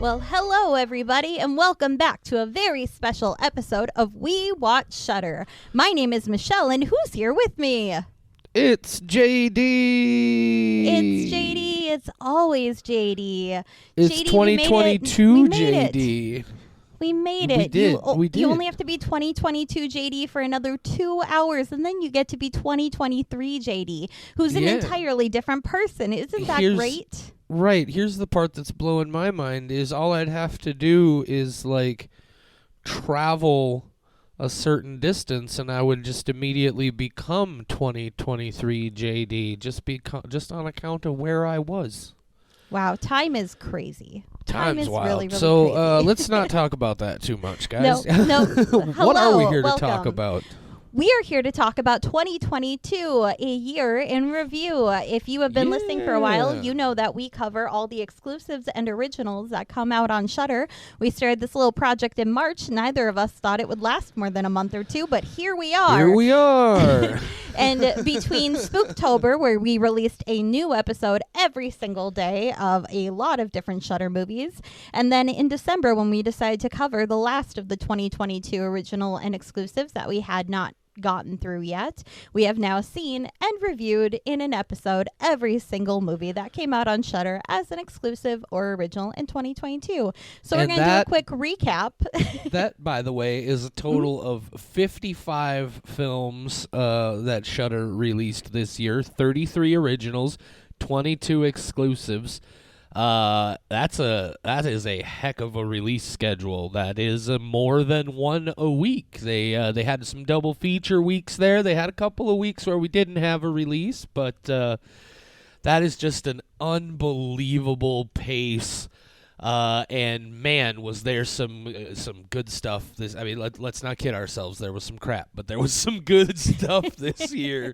Well, hello everybody, and welcome back to a very special episode of We Watch Shudder. My name is Michelle, and who's here with me? It's JD. It's JD. It's always JD. It's JD, 2022 JD. We made it. We did. We did. You only have to be 2022 JD for another 2 hours, and then you get to be 2023 JD, who's an entirely different person. Isn't that great? Right. Here's the part that's blowing my mind is all I'd have to do is, travel a certain distance, and I would just immediately become 2023 JD, just on account of where I was. Wow, time is crazy. Time is wild. Really, really so crazy. Let's not talk about that too much, guys. No. What are we here Welcome. to talk about? We are here to talk about 2022, a year in review. If you have been listening for a while, you know that we cover all the exclusives and originals that come out on Shudder. We started this little project in March. Neither of us thought it would last more than a month or two, but here we are. Here we are. And between Spooktober, where we released a new episode every single day of a lot of different Shudder movies, and then in December, when we decided to cover the last of the 2022 original and exclusives that we had not gotten through yet, we have now seen and reviewed in an episode every single movie that came out on Shudder as an exclusive or original in 2022. So we're going to do a quick recap. That, by the way, is a total of 55 films that Shudder released this year, 33 originals, 22 exclusives. That is a heck of a release schedule. That is more than one a week. They had some double feature weeks there. They had a couple of weeks where we didn't have a release, but that is just an unbelievable pace. And man, was there some good stuff. Let's not kid ourselves. There was some crap, but there was some good stuff this year.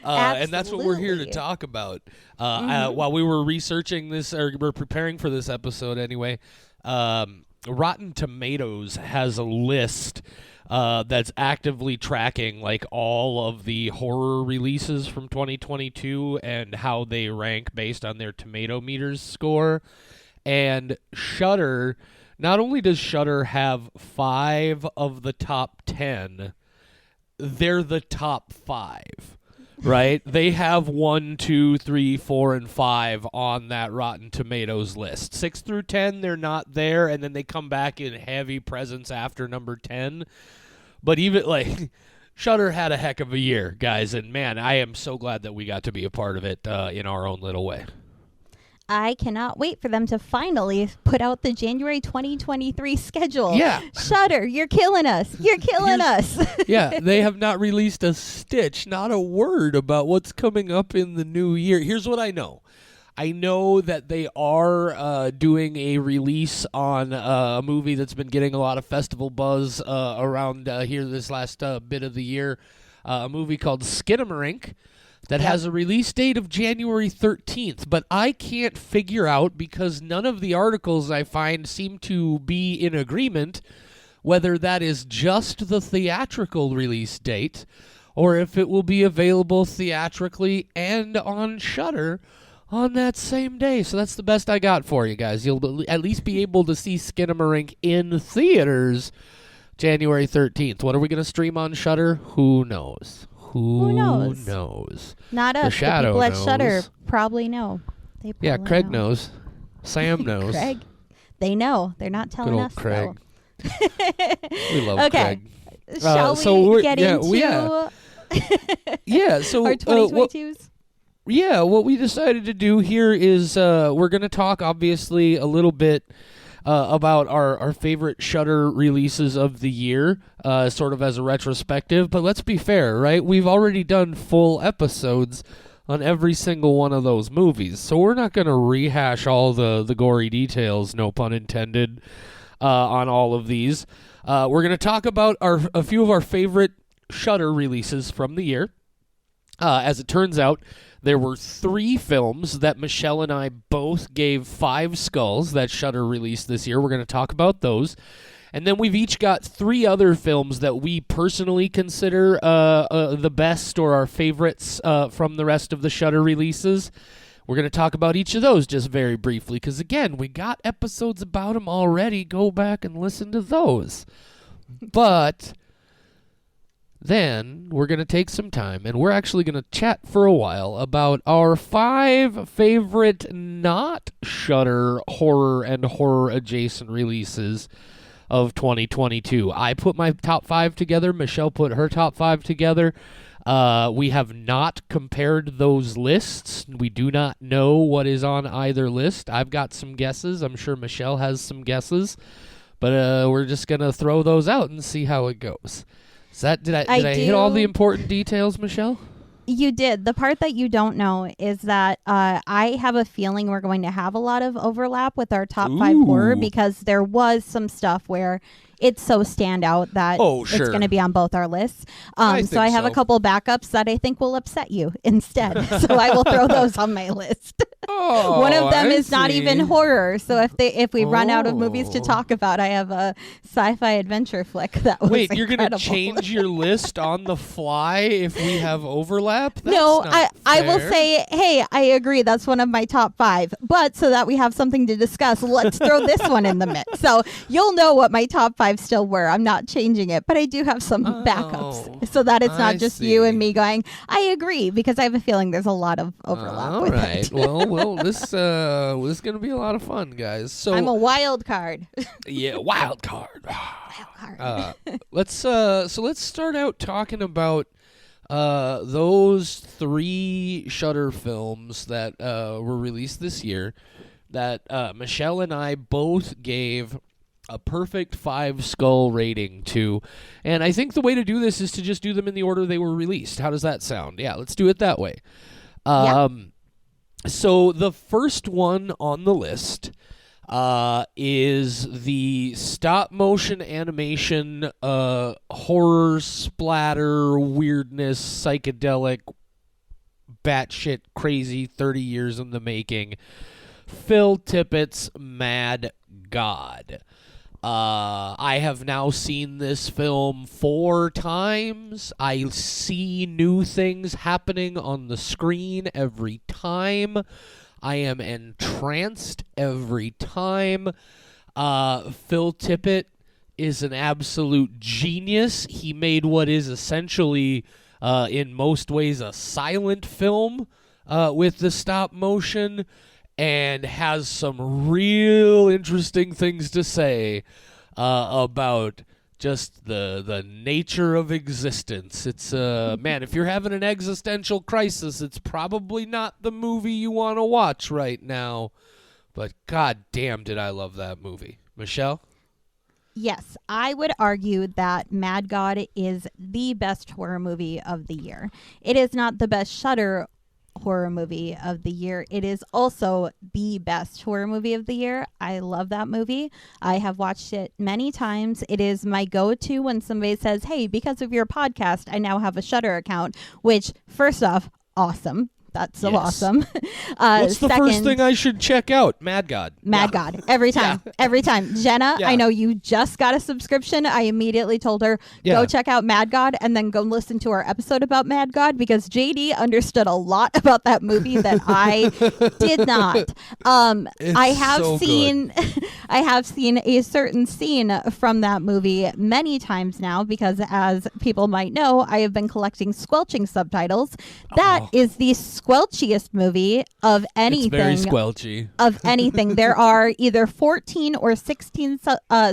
And that's what we're here to talk about. While we were researching this, or we're preparing for this episode anyway, Rotten Tomatoes has a list that's actively tracking all of the horror releases from 2022 and how they rank based on their tomato meters score. And Shudder, not only does Shudder have 5 of the top 10, they're the top 5. Right? They have 1, 2, 3, 4, and 5 on that Rotten Tomatoes list. 6 through 10, they're not there, and then they come back in heavy presence after number 10. But even, Shudder had a heck of a year, guys, and man, I am so glad that we got to be a part of it in our own little way. I cannot wait for them to finally put out the January 2023 schedule. Yeah. Shudder, you're killing us. You're killing us. Yeah, they have not released a stitch, not a word about what's coming up in the new year. Here's what I know. I know that they are doing a release on a movie that's been getting a lot of festival buzz around here this last bit of the year, a movie called Skinamarink. That has a release date of January 13th, but I can't figure out, because none of the articles I find seem to be in agreement, whether that is just the theatrical release date or if it will be available theatrically and on Shudder on that same day. So that's the best I got for you guys. You'll at least be able to see Skinamarink in theaters January 13th. What are we going to stream on Shudder? Who knows? Who knows? Not us. The people at Shudder probably know. Craig knows. Sam knows. Craig. They know. They're not telling us. Good old Craig. We love okay. Craig. Shall we get into so our 2022s? What we decided to do here is we're going to talk, obviously, a little bit about our favorite Shudder releases of the year, sort of as a retrospective. But let's be fair, right? We've already done full episodes on every single one of those movies, so we're not going to rehash all the gory details, no pun intended, on all of these. We're going to talk about a few of our favorite Shudder releases from the year. As it turns out, there were 3 films that Michelle and I both gave 5 skulls that Shudder released this year. We're going to talk about those. And then we've each got 3 other films that we personally consider the best or our favorites from the rest of the Shudder releases. we're going to talk about each of those just very briefly because, again, we got episodes about them already. Go back and listen to those. But then we're going to take some time, and we're actually going to chat for a while about our 5 favorite not Shudder horror and horror-adjacent releases of 2022. I put my top 5 together. Michelle put her top 5 together. We have not compared those lists. We do not know what is on either list. I've got some guesses. I'm sure Michelle has some guesses. But we're just going to throw those out and see how it goes. Did I hit all the important details, Michelle? You did. The part that you don't know is that I have a feeling we're going to have a lot of overlap with our top 5 horror because there was some stuff where it's so standout that it's going to be on both our lists. So I have a couple backups that I think will upset you instead. So I will throw those on my list. One of them is not even horror. So if we run out of movies to talk about, I have a sci-fi adventure flick that was Wait, you're going to change your list on the fly if we have overlap? That's no, not I will fair. say, hey, I agree. That's one of my top 5. But so that we have something to discuss, let's throw this one in the mix. So you'll know what my top 5 still were. I'm not changing it, but I do have some backups so that it's not just you and me going, I agree, because I have a feeling there's a lot of overlap with it. Well, this is going to be a lot of fun, guys. So I'm a wild card. Yeah, wild card. Wild card. Let's start out talking about those 3 Shudder films that were released this year that Michelle and I both gave a perfect 5 skull rating to. And I think the way to do this is to just do them in the order they were released. How does that sound? Yeah, let's do it that way. So the first one on the list is the stop-motion animation horror, splatter, weirdness, psychedelic, batshit crazy, 30 years in the making, Phil Tippett's Mad God. I have now seen this film 4 times. I see new things happening on the screen every time. I am entranced every time. Phil Tippett is an absolute genius. He made what is essentially, in most ways, a silent film with the stop motion, and has some real interesting things to say about just the nature of existence. It's man, if you're having an existential crisis, it's probably not the movie you want to watch right now. But god damn, did I love that movie. Michelle? Yes, I would argue that Mad God is the best horror movie of the year. It is not the best Shudder horror movie of the year. It is also the best horror movie of the year. I love that movie. I have watched it many times. It is my go-to when somebody says, hey, because of your podcast, I now have a Shudder account, which, first off, awesome. That's so awesome. What's the first thing I should check out? Mad God. Mad God. Every time. Every time. Jenna, I know you just got a subscription. I immediately told her, go check out Mad God and then go listen to our episode about Mad God, because JD understood a lot about that movie that I did not. I have seen a certain scene from that movie many times now, because as people might know, I have been collecting squelching subtitles. That is the squelchiest movie of anything. It's very squelchy. Of anything. There are either 14 or 16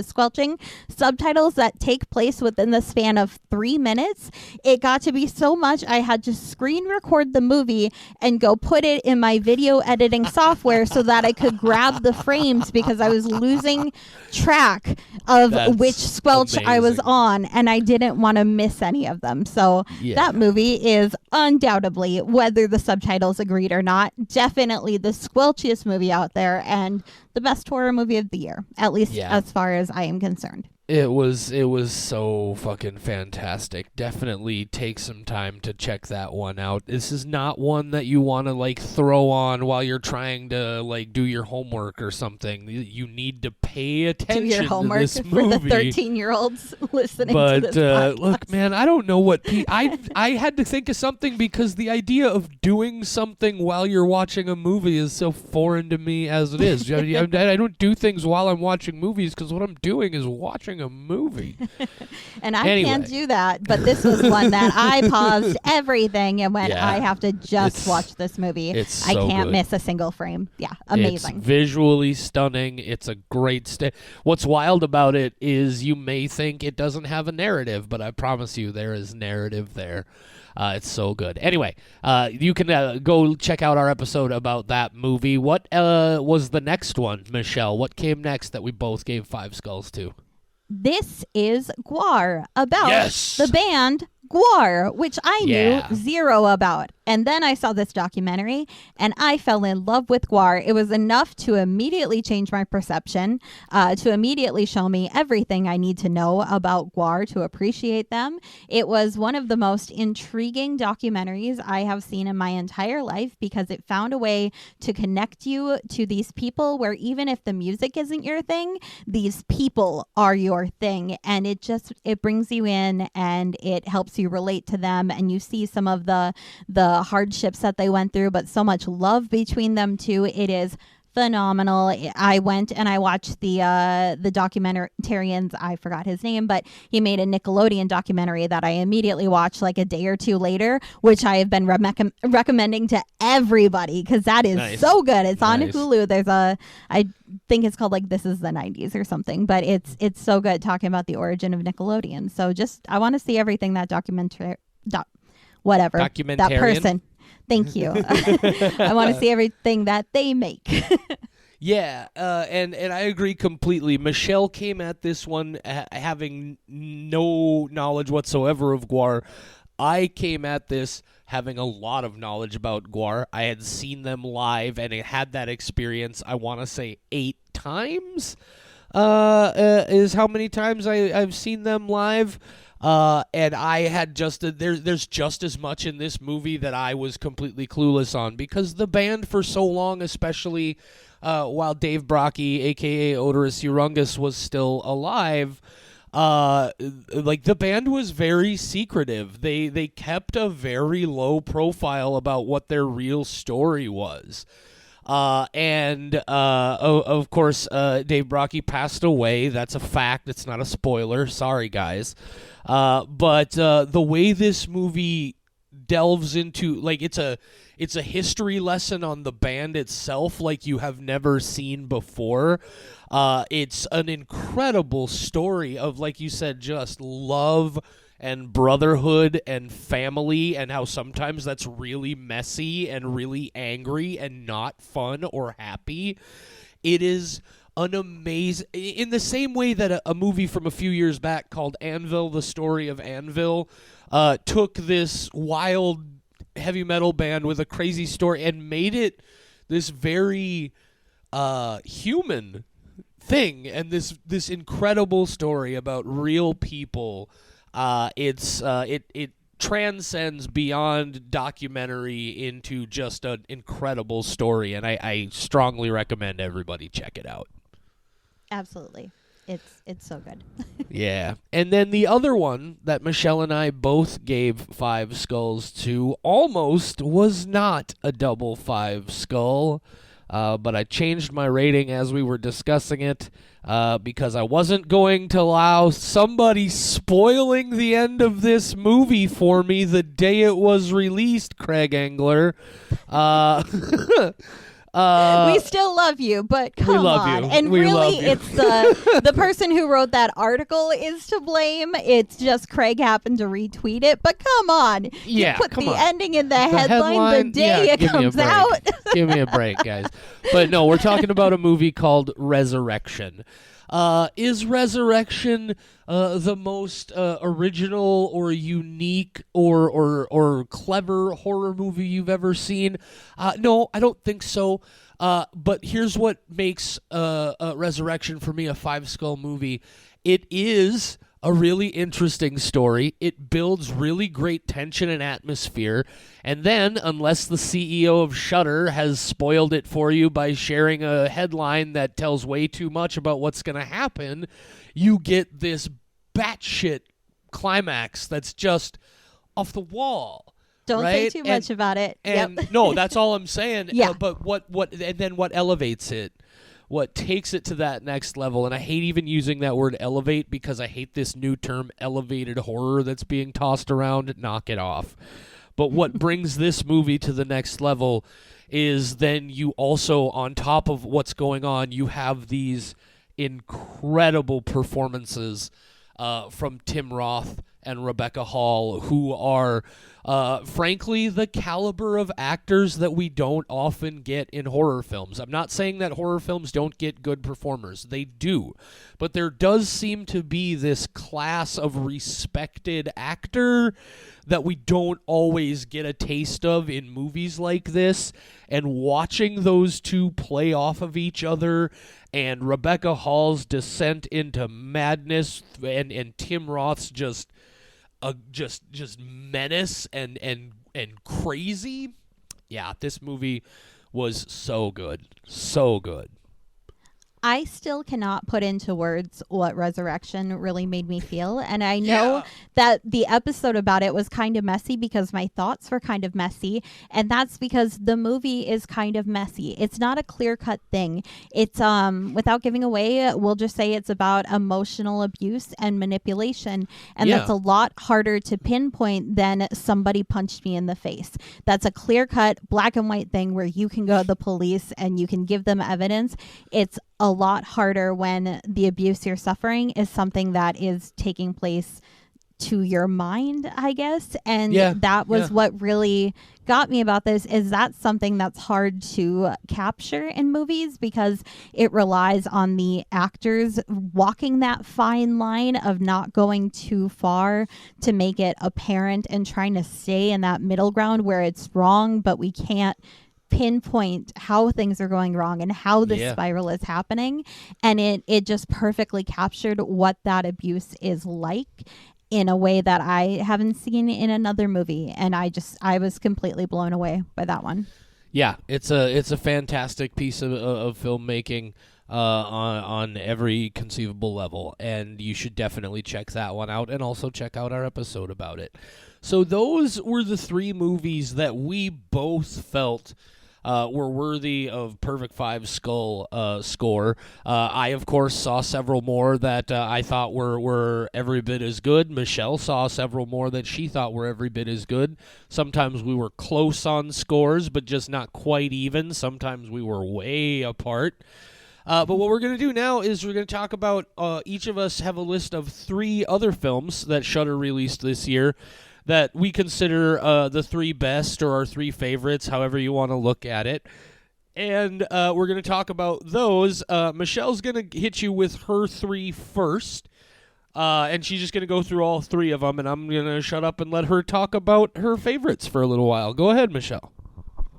squelching subtitles that take place within the span of 3 minutes. It got to be so much I had to screen record the movie and go put it in my video editing software so that I could grab the frames, because I was losing track of which squelch amazing. I was on, and I didn't want to miss any of them. So that movie is undoubtedly, whether the subtitles agreed or not, definitely the squelchiest movie out there, and the best horror movie of the year, at least as far as I am concerned. It was so fucking fantastic. Definitely take some time to check that one out. This is not one that you want to like throw on while you're trying to like do your homework or something. You need to pay attention Do your homework to this for movie. the 13-year-olds listening But to this podcast. look, man, I don't know what I had to think of something because the idea of doing something while you're watching a movie is so foreign to me as it is. I don't do things while I'm watching movies because what I'm doing is watching a movie. And I can't do that, but this was one that I paused everything and went, I have to just watch this movie. It's I so can't good. miss a single frame. Yeah, amazing. It's visually stunning. It's a great What's wild about it is you may think it doesn't have a narrative, but I promise you there is narrative there. It's so good. Anyway, you can go check out our episode about that movie. What was the next one, Michelle? What came next that we both gave 5 skulls to? This is Gwar, about Yes! the band Gwar, which I Yeah. knew zero about. And then I saw this documentary and I fell in love with Gwar. It was enough to immediately change my perception, to immediately show me everything I need to know about Gwar to appreciate them. It was one of the most intriguing documentaries I have seen in my entire life because it found a way to connect you to these people where even if the music isn't your thing, these people are your thing. And it brings you in and it helps you relate to them, and you see some of the hardships that they went through, but so much love between them too. It is phenomenal. I went and I watched the documentarian's, I forgot his name, but he made a Nickelodeon documentary that I immediately watched like a day or two later, which I have been recommending to everybody because that is so good. It's on Hulu. There's I think it's called like This Is the 90s or something, but it's so good talking about the origin of Nickelodeon. So I want to see everything that whatever that person. Thank you. I want to see everything that they make. Yeah, and I agree completely. Michelle came at this one having no knowledge whatsoever of Gwar. I came at this having a lot of knowledge about Gwar. I had seen them live and had that experience, I want to say 8 times, is how many times I've seen them live. And I had there's just as much in this movie that I was completely clueless on because the band for so long, especially while Dave Brockie, a.k.a. Odorous Urungus, was still alive, like the band was very secretive. They kept a very low profile about what their real story was. And of course, Dave Brockie passed away. That's a fact. It's not a spoiler. Sorry, guys. But the way this movie delves into, like, it's a history lesson on the band itself like you have never seen before. It's an incredible story of, like you said, just love and brotherhood and family, and how sometimes that's really messy and really angry and not fun or happy. It is an amazing, in the same way that a movie from a few years back called Anvil, the story of Anvil, took this wild heavy metal band with a crazy story and made it this very human thing, and this incredible story about real people. It transcends beyond documentary into just an incredible story, and I strongly recommend everybody check it out. Absolutely. It's so good. Yeah. And then the other one that Michelle and I both gave 5 skulls to almost was not a double 5 skull, but I changed my rating as we were discussing it because I wasn't going to allow somebody spoiling the end of this movie for me the day it was released, Craig Engler. We still love you, but come on. You. And we really, love you. it's the person who wrote that article is to blame. It's just Craig happened to retweet it. But come on. Yeah, you put come the on. ending in the headline the day it comes out. Give me a break, guys. But no, we're talking about a movie called Resurrection. Is Resurrection the most original or unique or clever horror movie you've ever seen? No, I don't think so. But here's what makes Resurrection for me a 5 skull movie. It is a really interesting story. It builds really great tension and atmosphere. And then, unless the CEO of Shudder has spoiled it for you by sharing a headline that tells way too much about what's going to happen, you get this batshit climax that's just off the wall. Don't right? say too much about it. And no, that's all I'm saying. Yeah. But and then what elevates it? What takes it to that next level, and I hate even using that word elevate because I hate this new term elevated horror that's being tossed around. Knock it off. But what brings this movie to the next level is then you also, on top of what's going on, you have these incredible performances from Tim Roth and Rebecca Hall, who are, frankly, the caliber of actors that we don't often get in horror films. I'm not saying that horror films don't get good performers. They do. But there does seem to be this class of respected actor that we don't always get a taste of in movies like this. And watching those two play off of each other, and Rebecca Hall's descent into madness, and Tim Roth's just menace and crazy. Yeah, this movie was so good. So good. I still cannot put into words what Resurrection really made me feel. And I know that the episode about it was kind of messy because my thoughts were kind of messy. And that's because the movie is kind of messy. It's not a clear-cut thing. It's, without giving away, we'll just say it's about emotional abuse and manipulation. And that's a lot harder to pinpoint than somebody punched me in the face. That's a clear-cut black and white thing where you can go to the police and you can give them evidence. It's a lot harder when the abuse you're suffering is something that is taking place to your mind, I guess. And that was what really got me about this, is that's something that's hard to capture in movies because it relies on the actors walking that fine line of not going too far to make it apparent and trying to stay in that middle ground where it's wrong, but we can't pinpoint how things are going wrong and how the spiral is happening. And it just perfectly captured what that abuse is like in a way that I haven't seen in another movie. And I was completely blown away by that one. Yeah, it's a fantastic piece of filmmaking on every conceivable level, and you should definitely check that one out, and also check out our episode about it. So those were the three movies that we both felt were worthy of Perfect Five score. I, of course, saw several more that I thought were every bit as good. Michelle saw several more that she thought were every bit as good. Sometimes we were close on scores, but just not quite even. Sometimes we were way apart. But what we're going to do now is we're going to talk about each of us have a list of 3 other films that Shudder released this year that we consider the 3 best or our 3 favorites, however you want to look at it. And we're going to talk about those. Michelle's going to hit you with her 3 first. And she's just going to go through all 3 of them, and I'm going to shut up and let her talk about her favorites for a little while. Go ahead, Michelle.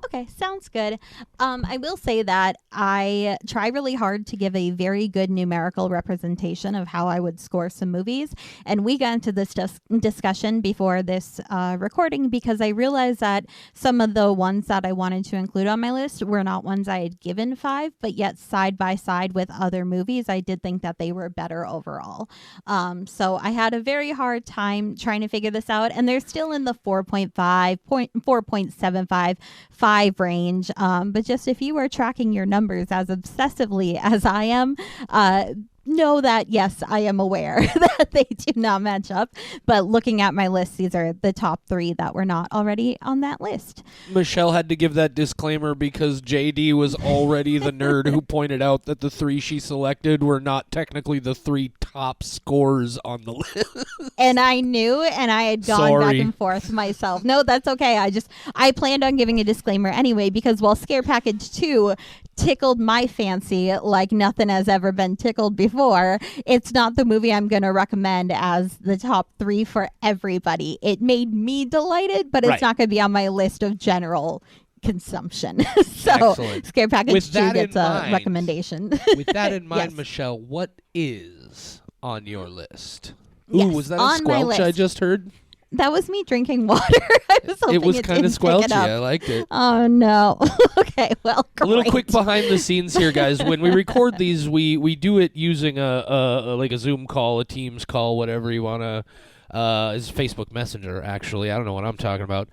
Okay, sounds good. I will say that I try really hard to give a very good numerical representation of how I would score some movies. And we got into this discussion before this recording because I realized that some of the ones that I wanted to include on my list were not ones I had given 5, but yet side by side with other movies, I did think that they were better overall. So I had a very hard time trying to figure this out. And they're still in the 4.5, 4.75, 5 range. But just if you are tracking your numbers as obsessively as I am, know that, yes, I am aware that they do not match up. But looking at my list, these are the top 3 that were not already on that list. Michelle had to give that disclaimer because JD was already the nerd who pointed out that the 3 she selected were not technically the 3 top scores on the list. And I knew, and I had gone back and forth myself. No, that's okay. I planned on giving a disclaimer anyway because while Scare Package 2 tickled my fancy like nothing has ever been tickled before, it's not the movie I'm going to recommend as the top 3 for everybody. It made me delighted, but it's not going to be on my list of general consumption. So Scare Package 2 gets a recommendation. With that in mind, Michelle, what is on your list? Yes, Ooh, was that a on my squelch I list. just heard? That was me drinking water. I was hoping It was kind of didn't pick it squelchy. up. I liked it. Oh, no. Okay, well, A little great. quick behind the scenes here, guys. When we record these, we do it using a Zoom call, a Teams call, whatever you want to. It's Facebook Messenger, actually. I don't know what I'm talking about.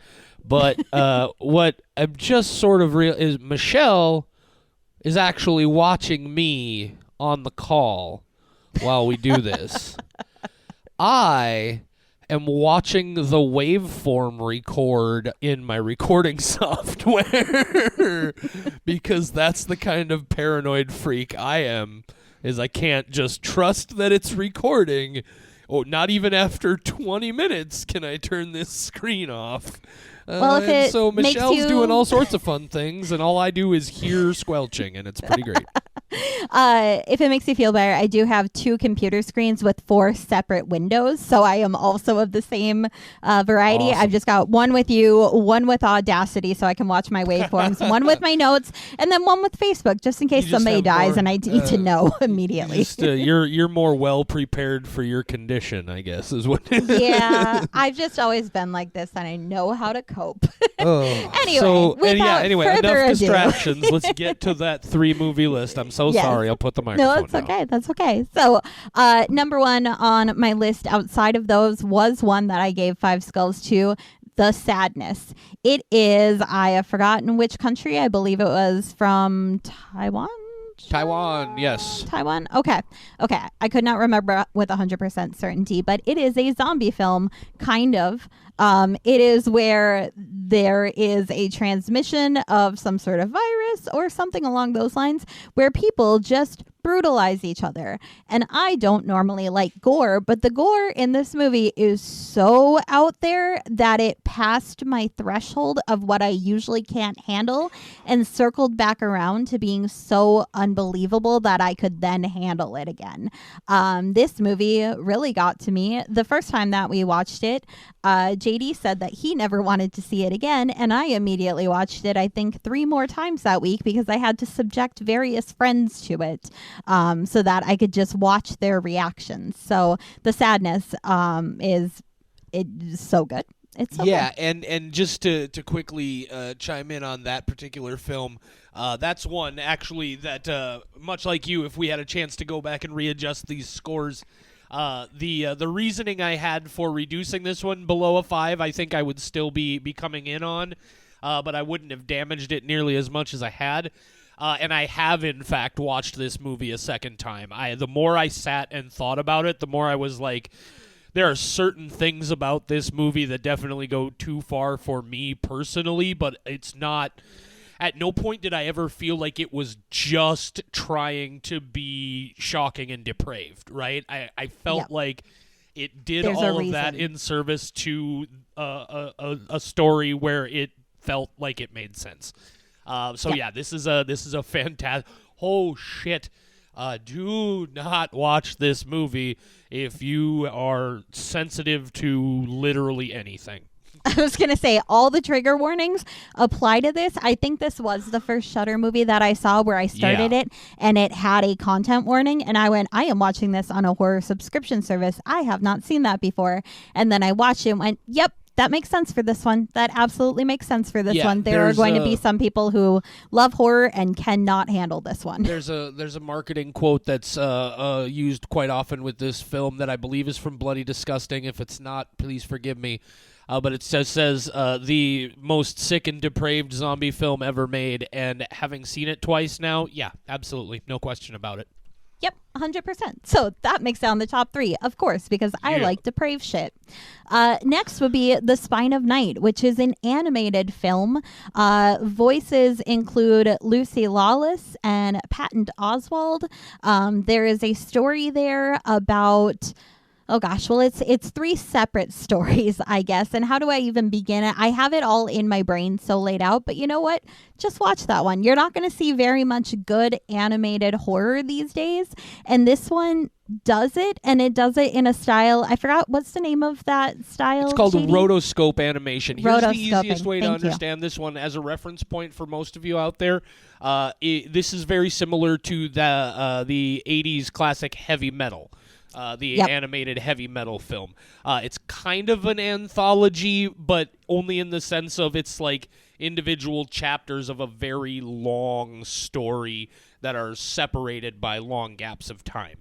But what I'm just sort of is Michelle is actually watching me on the call while we do this. I am watching the waveform record in my recording software because that's the kind of paranoid freak I am, is I can't just trust that it's recording. Oh, not even after 20 minutes can I turn this screen off. Well, if it so makes Michelle's you- doing all sorts of fun things, and all I do is hear squelching, and it's pretty great. If it makes you feel better, I do have 2 computer screens with 4 separate windows, so I am also of the same variety. Awesome. I've just got one with you, one with Audacity, so I can watch my waveforms, one with my notes, and then one with Facebook, just in case You just somebody have dies more, and I need to know immediately. Just, you're more well prepared for your condition, I guess, is what. Yeah, I've just always been like this, and I know how to cope. Oh. Anyway, so without anyway, further enough ado. distractions. Let's get to that 3-movie list. I'm so Yes. sorry. I'll put the microphone No, that's down. okay. That's okay. So, number 1 on my list outside of those was one that I gave 5 skulls to, The Sadness. It is, I have forgotten which country. I believe it was from Taiwan. Taiwan, yes. Taiwan? Okay. I could not remember with 100% certainty, but it is a zombie film, kind of. It is where there is a transmission of some sort of virus or something along those lines where people just brutalize each other. And I don't normally like gore, but the gore in this movie is so out there that it passed my threshold of what I usually can't handle and circled back around to being so unbelievable that I could then handle it again. This movie really got to me. The first time that we watched it, JD said that he never wanted to see it again, and I immediately watched it, I think, 3 more times that week because I had to subject various friends to it so that I could just watch their reactions. So The Sadness is so good. It's so Yeah, good. and just to quickly chime in on that particular film, that's one actually that much like you, if we had a chance to go back and readjust these scores, the reasoning I had for reducing this one below a 5, I think I would still be coming in on, but I wouldn't have damaged it nearly as much as I had. And I have, in fact, watched this movie a second time. The more I sat and thought about it, the more I was like, there are certain things about this movie that definitely go too far for me personally, but it's not. At no point did I ever feel like it was just trying to be shocking and depraved, right? I felt Yep. like it did There's a all of that reason. in service to a story where it felt like it made sense. So yeah, this is a fantastic. Oh shit! Do not watch this movie if you are sensitive to literally anything. I was going to say all the trigger warnings apply to this. I think this was the first Shudder movie that I saw where I started it and it had a content warning. And I went, I am watching this on a horror subscription service. I have not seen that before. And then I watched it and went, yep, that makes sense for this one. That absolutely makes sense for this one. There are going to be some people who love horror and cannot handle this one. There's a marketing quote that's used quite often with this film that I believe is from Bloody Disgusting. If it's not, please forgive me. But it says the most sick and depraved zombie film ever made, and having seen it twice now, yeah, absolutely, no question about it. Yep, 100%. So that makes down the top 3, of course, because I like depraved shit. Next would be The Spine of Night, which is an animated film. Voices include Lucy Lawless and Patton Oswalt. There is a story there about... Oh gosh, well it's 3 separate stories, I guess. And how do I even begin it? I have it all in my brain so laid out, but you know what? Just watch that one. You're not going to see very much good animated horror these days, and this one does it, and it does it in a style. I forgot what's the name of that style. It's called JD? rotoscope animation. Here's the Rotoscoping. easiest way to Thank you. understand this one as a reference point for most of you out there. This is very similar to the 80s classic heavy metal. the animated heavy metal film. It's kind of an anthology, but only in the sense of it's like individual chapters of a very long story that are separated by long gaps of time.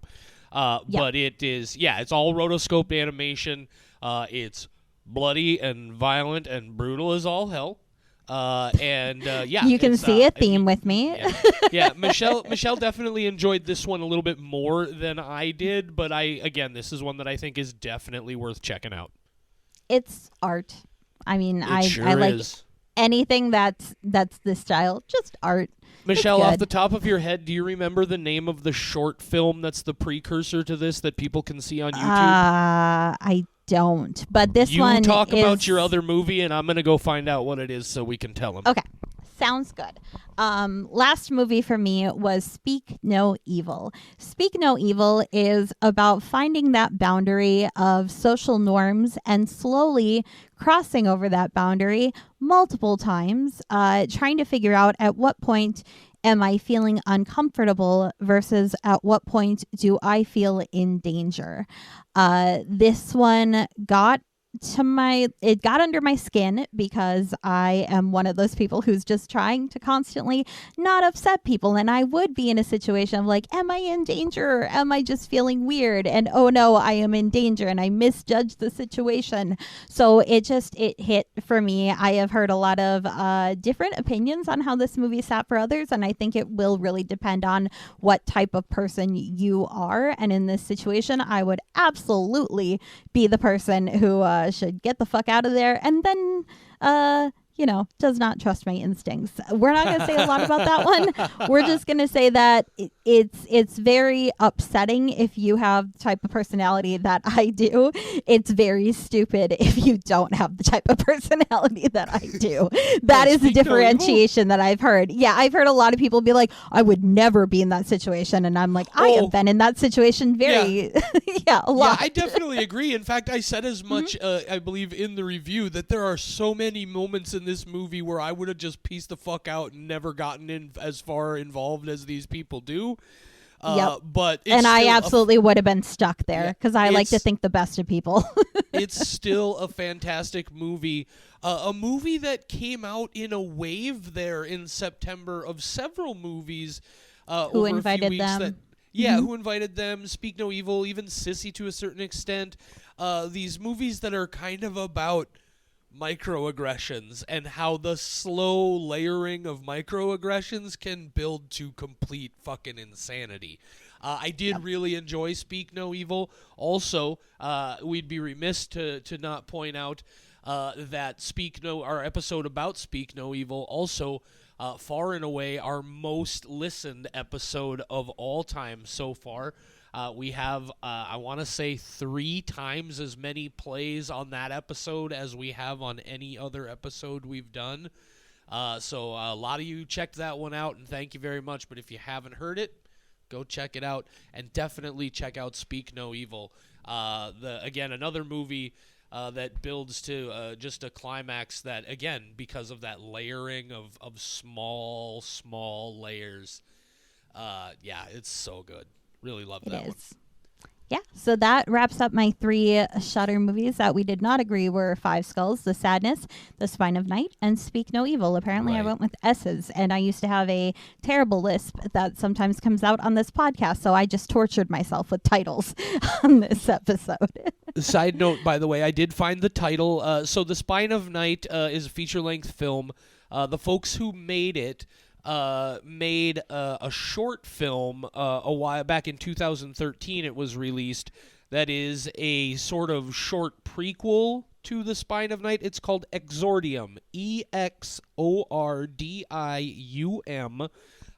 But it is, it's all rotoscoped animation. It's bloody and violent and brutal as all hell. You can see a theme with me. Yeah, Michelle definitely enjoyed this one a little bit more than I did, but this is one that I think is definitely worth checking out. It's art. I mean, I like anything that's this style, just art. Michelle, off the top of your head, do you remember the name of the short film that's the precursor to this that people can see on YouTube? I don't, but this one You talk about your other movie, and I'm going to go find out what it is so we can tell them. Okay, sounds good. Last movie for me was Speak No Evil. Speak No Evil is about finding that boundary of social norms and slowly crossing over that boundary multiple times, trying to figure out at what point am I feeling uncomfortable versus at what point do I feel in danger. This one got under my skin because I am one of those people who's just trying to constantly not upset people. And I would be in a situation of like, am I in danger or am I just feeling weird? And oh no, I am in danger and I misjudged the situation. So it hit for me. I have heard a lot of different opinions on how this movie sat for others. And I think it will really depend on what type of person you are. And in this situation, I would absolutely be the person who should get the fuck out of there and then does not trust my instincts. We're not going to say a lot about that one. We're just going to say that it's very upsetting if you have the type of personality that I do. It's very stupid if you don't have the type of personality that I do. That is a differentiation that I've heard. Yeah, I've heard a lot of people be like, I would never be in that situation. And I'm like, I have been in that situation a lot. Yeah, I definitely agree. In fact, I said as much, I believe, in the review that there are so many moments in this movie where I would have just pieced the fuck out and never gotten in as far involved as these people do. But I absolutely would have been stuck there because I like to think the best of people. It's still a fantastic movie. A movie that came out in a wave there in September of several movies. Who invited them? Who invited them? Speak No Evil, even Sissy to a certain extent. These movies that are kind of about microaggressions and how the slow layering of microaggressions can build to complete fucking insanity. I did really enjoy Speak No Evil. Also, we'd be remiss to not point out that our episode about Speak No Evil also far and away our most listened episode of all time so far. We have, I want to say, 3 times as many plays on that episode as we have on any other episode we've done. So a lot of you checked that one out, and thank you very much. But if you haven't heard it, go check it out, and definitely check out Speak No Evil. Another movie that builds to just a climax that, again, because of that layering of small layers, it's so good. Really love that one. Yeah, so that wraps up my 3 Shudder movies that we did not agree were 5 skulls: The Sadness, The Spine of Night, and Speak No Evil. Apparently, I went with S's, and I used to have a terrible lisp that sometimes comes out on this podcast, so I just tortured myself with titles on this episode. Side note, by the way, I did find the title. So The Spine of Night is a feature-length film. The folks who made it made a short film a while back in 2013. It was released. That is a sort of short prequel to The Spine of Night. It's called Exordium, Exordium.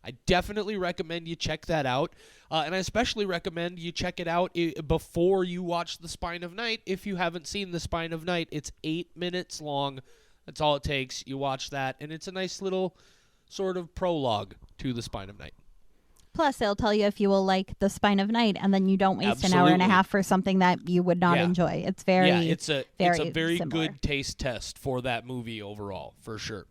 I definitely recommend you check that out, and I especially recommend you check it out before you watch The Spine of Night. If you haven't seen The Spine of Night, it's 8 minutes long. That's all it takes. You watch that, and it's a nice little sort of prologue to The Spine of Night. Plus, it'll tell you if you will like The Spine of Night, and then you don't waste an hour and a half for something that you would not enjoy. It's it's a very similar. Good taste test for that movie overall, for sure.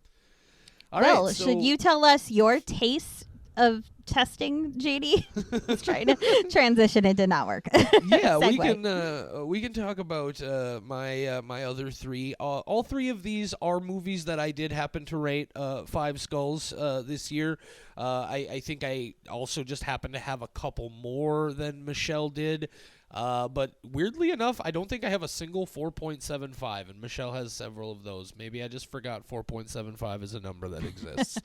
All right, so should you tell us your taste of testing, JD. Let's try to transition. It did not work. Yeah, Segue. we can talk about my other three. All three of these are movies that I did happen to rate 5 skulls this year. I think I also just happened to have a couple more than Michelle did. But weirdly enough, I don't think I have a single 4.75, and Michelle has several of those. Maybe I just forgot 4.75 is a number that exists.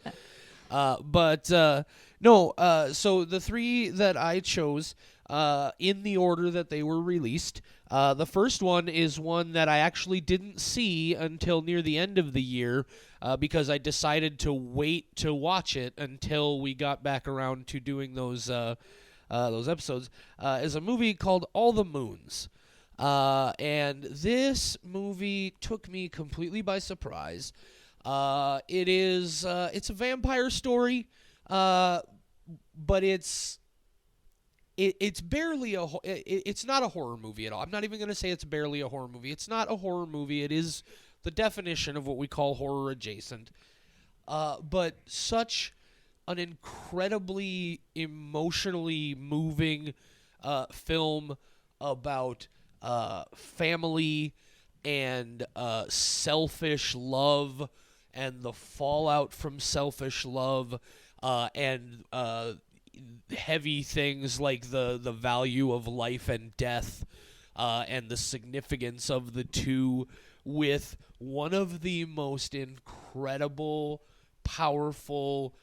No, so the three that I chose, in the order that they were released, the first one is one that I actually didn't see until near the end of the year, because I decided to wait to watch it until we got back around to doing those episodes, is a movie called All the Moons. And this movie took me completely by surprise. It's a vampire story, but it's barely it's not a horror movie at all. I'm not even going to say it's barely a horror movie. It's not a horror movie. It is the definition of what we call horror adjacent. But such an incredibly emotionally moving film about family and selfish love and the fallout from selfish love, and heavy things like the value of life and death, and the significance of the two, with one of the most incredible, powerful,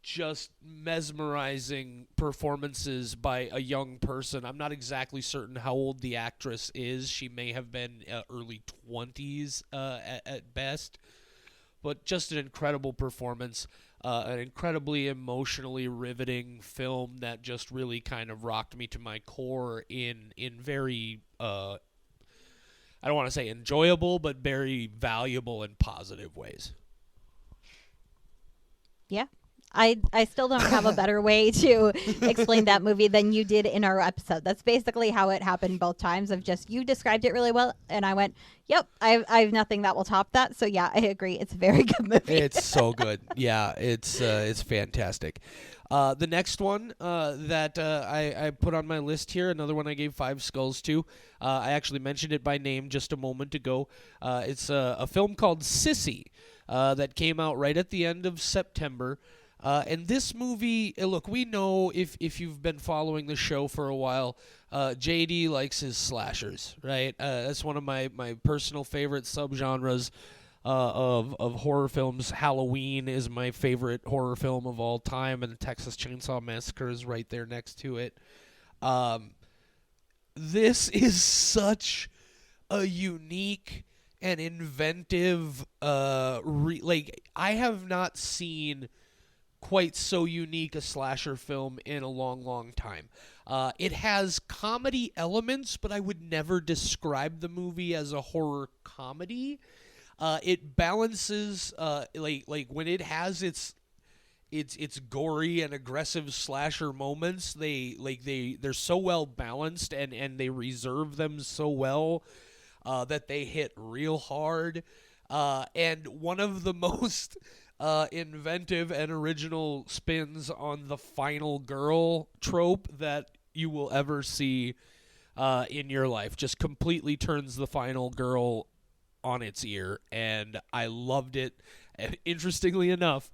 just mesmerizing performances by a young person. I'm not exactly certain how old the actress is. She may have been early 20s at best. But just an incredible performance, an incredibly emotionally riveting film that just really kind of rocked me to my core in very, I don't want to say enjoyable, but very valuable and positive ways. Yeah. I still don't have a better way to explain that movie than you did in our episode. That's basically how it happened both times. Of just, you described it really well, and I went, yep, I have nothing that will top that. So yeah, I agree. It's a very good movie. It's so good. Yeah, it's fantastic. The next one that I put on my list here, another one I gave 5 skulls to. I actually mentioned it by name just a moment ago. It's a film called Sissy that came out right at the end of September. And this movie, look, we know if you've been following the show for a while, JD likes his slashers, right? That's one of my personal favorite subgenres of horror films. Halloween is my favorite horror film of all time, and Texas Chainsaw Massacre is right there next to it. This is such a unique and inventive, I have not seen quite so unique a slasher film in a long, long time. It has comedy elements, but I would never describe the movie as a horror comedy. It balances, when it has its gory and aggressive slasher moments, they're so well balanced, and they reserve them so well that they hit real hard. And one of the most inventive and original spins on the final girl trope that you will ever see in your life. Just completely turns the final girl on its ear, and I loved it. And interestingly enough,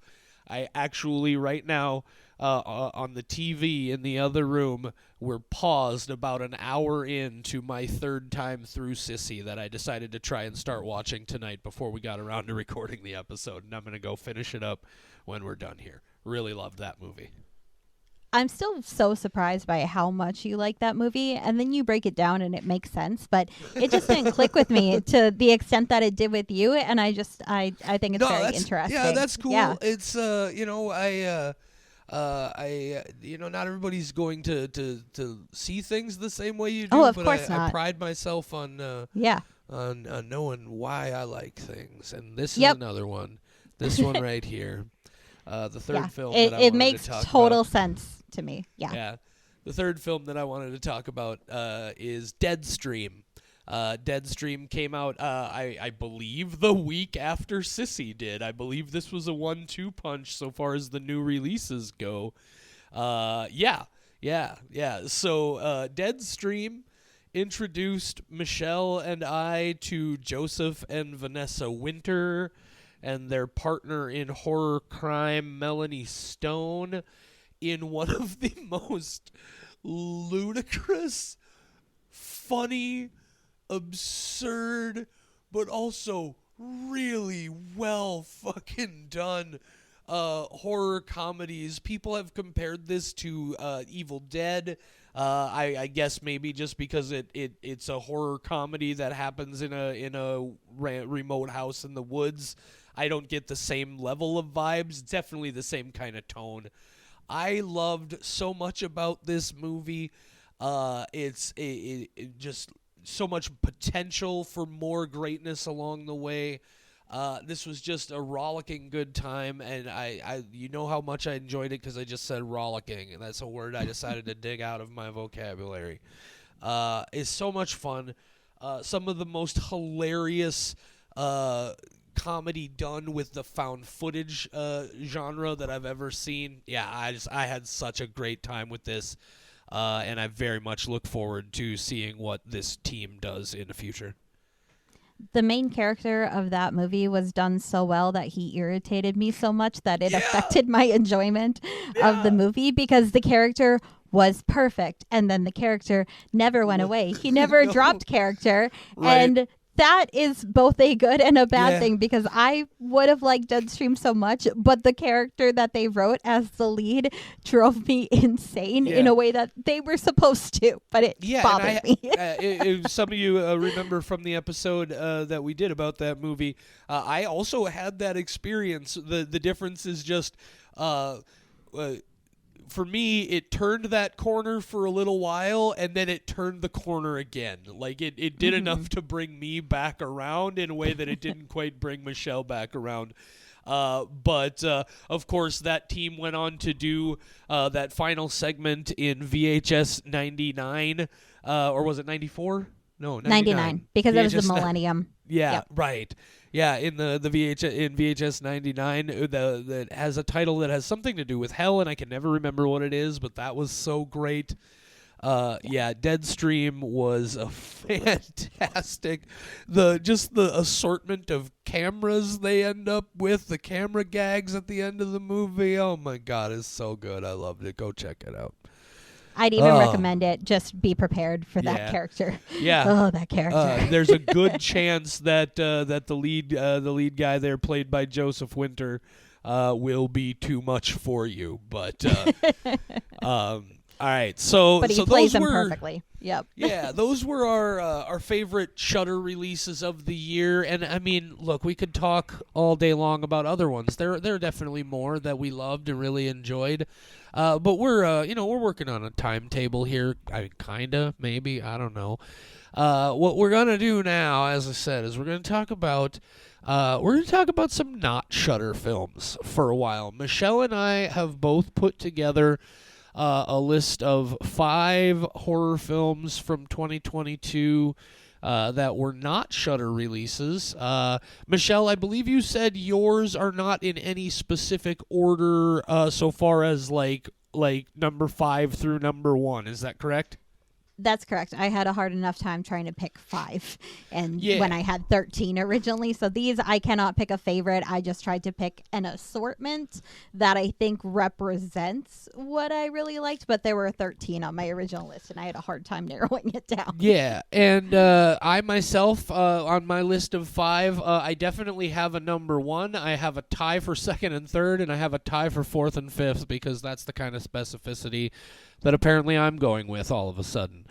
I actually right now on the TV in the other room, we're paused about an hour into my third time through Sissy that I decided to try and start watching tonight before we got around to recording the episode, and I'm going to go finish it up when we're done here. Really loved that movie. I'm still so surprised by how much you like that movie, and then you break it down and it makes sense, but it just didn't click with me to the extent that it did with you, and I think it's very interesting. Yeah, that's cool. Yeah. It's not everybody's going to see things the same way you do. Oh, of but course I not. pride myself on knowing why I like things, and this is another one. This one right here, the third film. That I it wanted makes to talk total about. sense to me. Yeah. Yeah, the third film that I wanted to talk about is Deadstream. Deadstream came out, I believe, the week after Sissy did. I believe this was a 1-2 punch so far as the new releases go. Yeah. So Deadstream introduced Michelle and I to Joseph and Vanessa Winter and their partner in horror crime, Melanie Stone, in one of the most ludicrous, funny, absurd, but also really well fucking done horror comedies. People have compared this to Evil Dead. I guess maybe just because it's a horror comedy that happens in a remote house in the woods. I don't get the same level of vibes. It's definitely the same kind of tone. I loved so much about this movie. It's just so much potential for more greatness along the way. This was just a rollicking good time, and I you know how much I enjoyed it because I just said rollicking, and that's a word I decided to dig out of my vocabulary. It's so much fun. Some of the most hilarious comedy done with the found footage genre that I've ever seen. Yeah, I had such a great time with this, and I very much look forward to seeing what this team does in the future. The main character of that movie was done so well that he irritated me so much that it affected my enjoyment of the movie, because the character was perfect and then the character never went away. He never dropped character. Right. And that is both a good and a bad thing, because I would have liked Deadstream so much, but the character that they wrote as the lead drove me insane in a way that they were supposed to, but it bothered me. If some of you remember from the episode that we did about that movie, I also had that experience. The difference is just for me, it turned that corner for a little while, and then it turned the corner again. Like, it did enough to bring me back around in a way that it didn't quite bring Michelle back around. But of course, that team went on to do that final segment in VHS 99, or was it 94? No, 99, because it was the millennium. Right. Yeah, in the VHS 99, that has a title that has something to do with hell, and I can never remember what it is, but that was so great. Deadstream was a fantastic. The assortment of cameras they end up with, the camera gags at the end of the movie. Oh my God, it's so good. I loved it. Go check it out. I'd even recommend it. Just be prepared for that character. Yeah. Oh, that character. There's a good chance that the lead guy there, played by Joseph Winter, will be too much for you. But all right. So, but he plays him perfectly. Yep. Yeah, those were our favorite Shudder releases of the year. And I mean, look, we could talk all day long about other ones. There are definitely more that we loved and really enjoyed. But we're working on a timetable here. Kinda, maybe, I don't know. What we're gonna do now, as I said, is we're gonna talk about some not Shudder films for a while. Michelle and I have both put together a list of 5 horror films from 2022 that were not Shudder releases. Michelle, I believe you said yours are not in any specific order so far as like number 5 through number 1. Is that correct? That's correct. I had a hard enough time trying to pick 5, and when I had 13 originally. So these, I cannot pick a favorite. I just tried to pick an assortment that I think represents what I really liked, but there were 13 on my original list, and I had a hard time narrowing it down. Yeah, and I myself, on my list of 5, I definitely have a number 1. I have a tie for second and third, and I have a tie for fourth and fifth, because that's the kind of specificity that apparently I'm going with all of a sudden.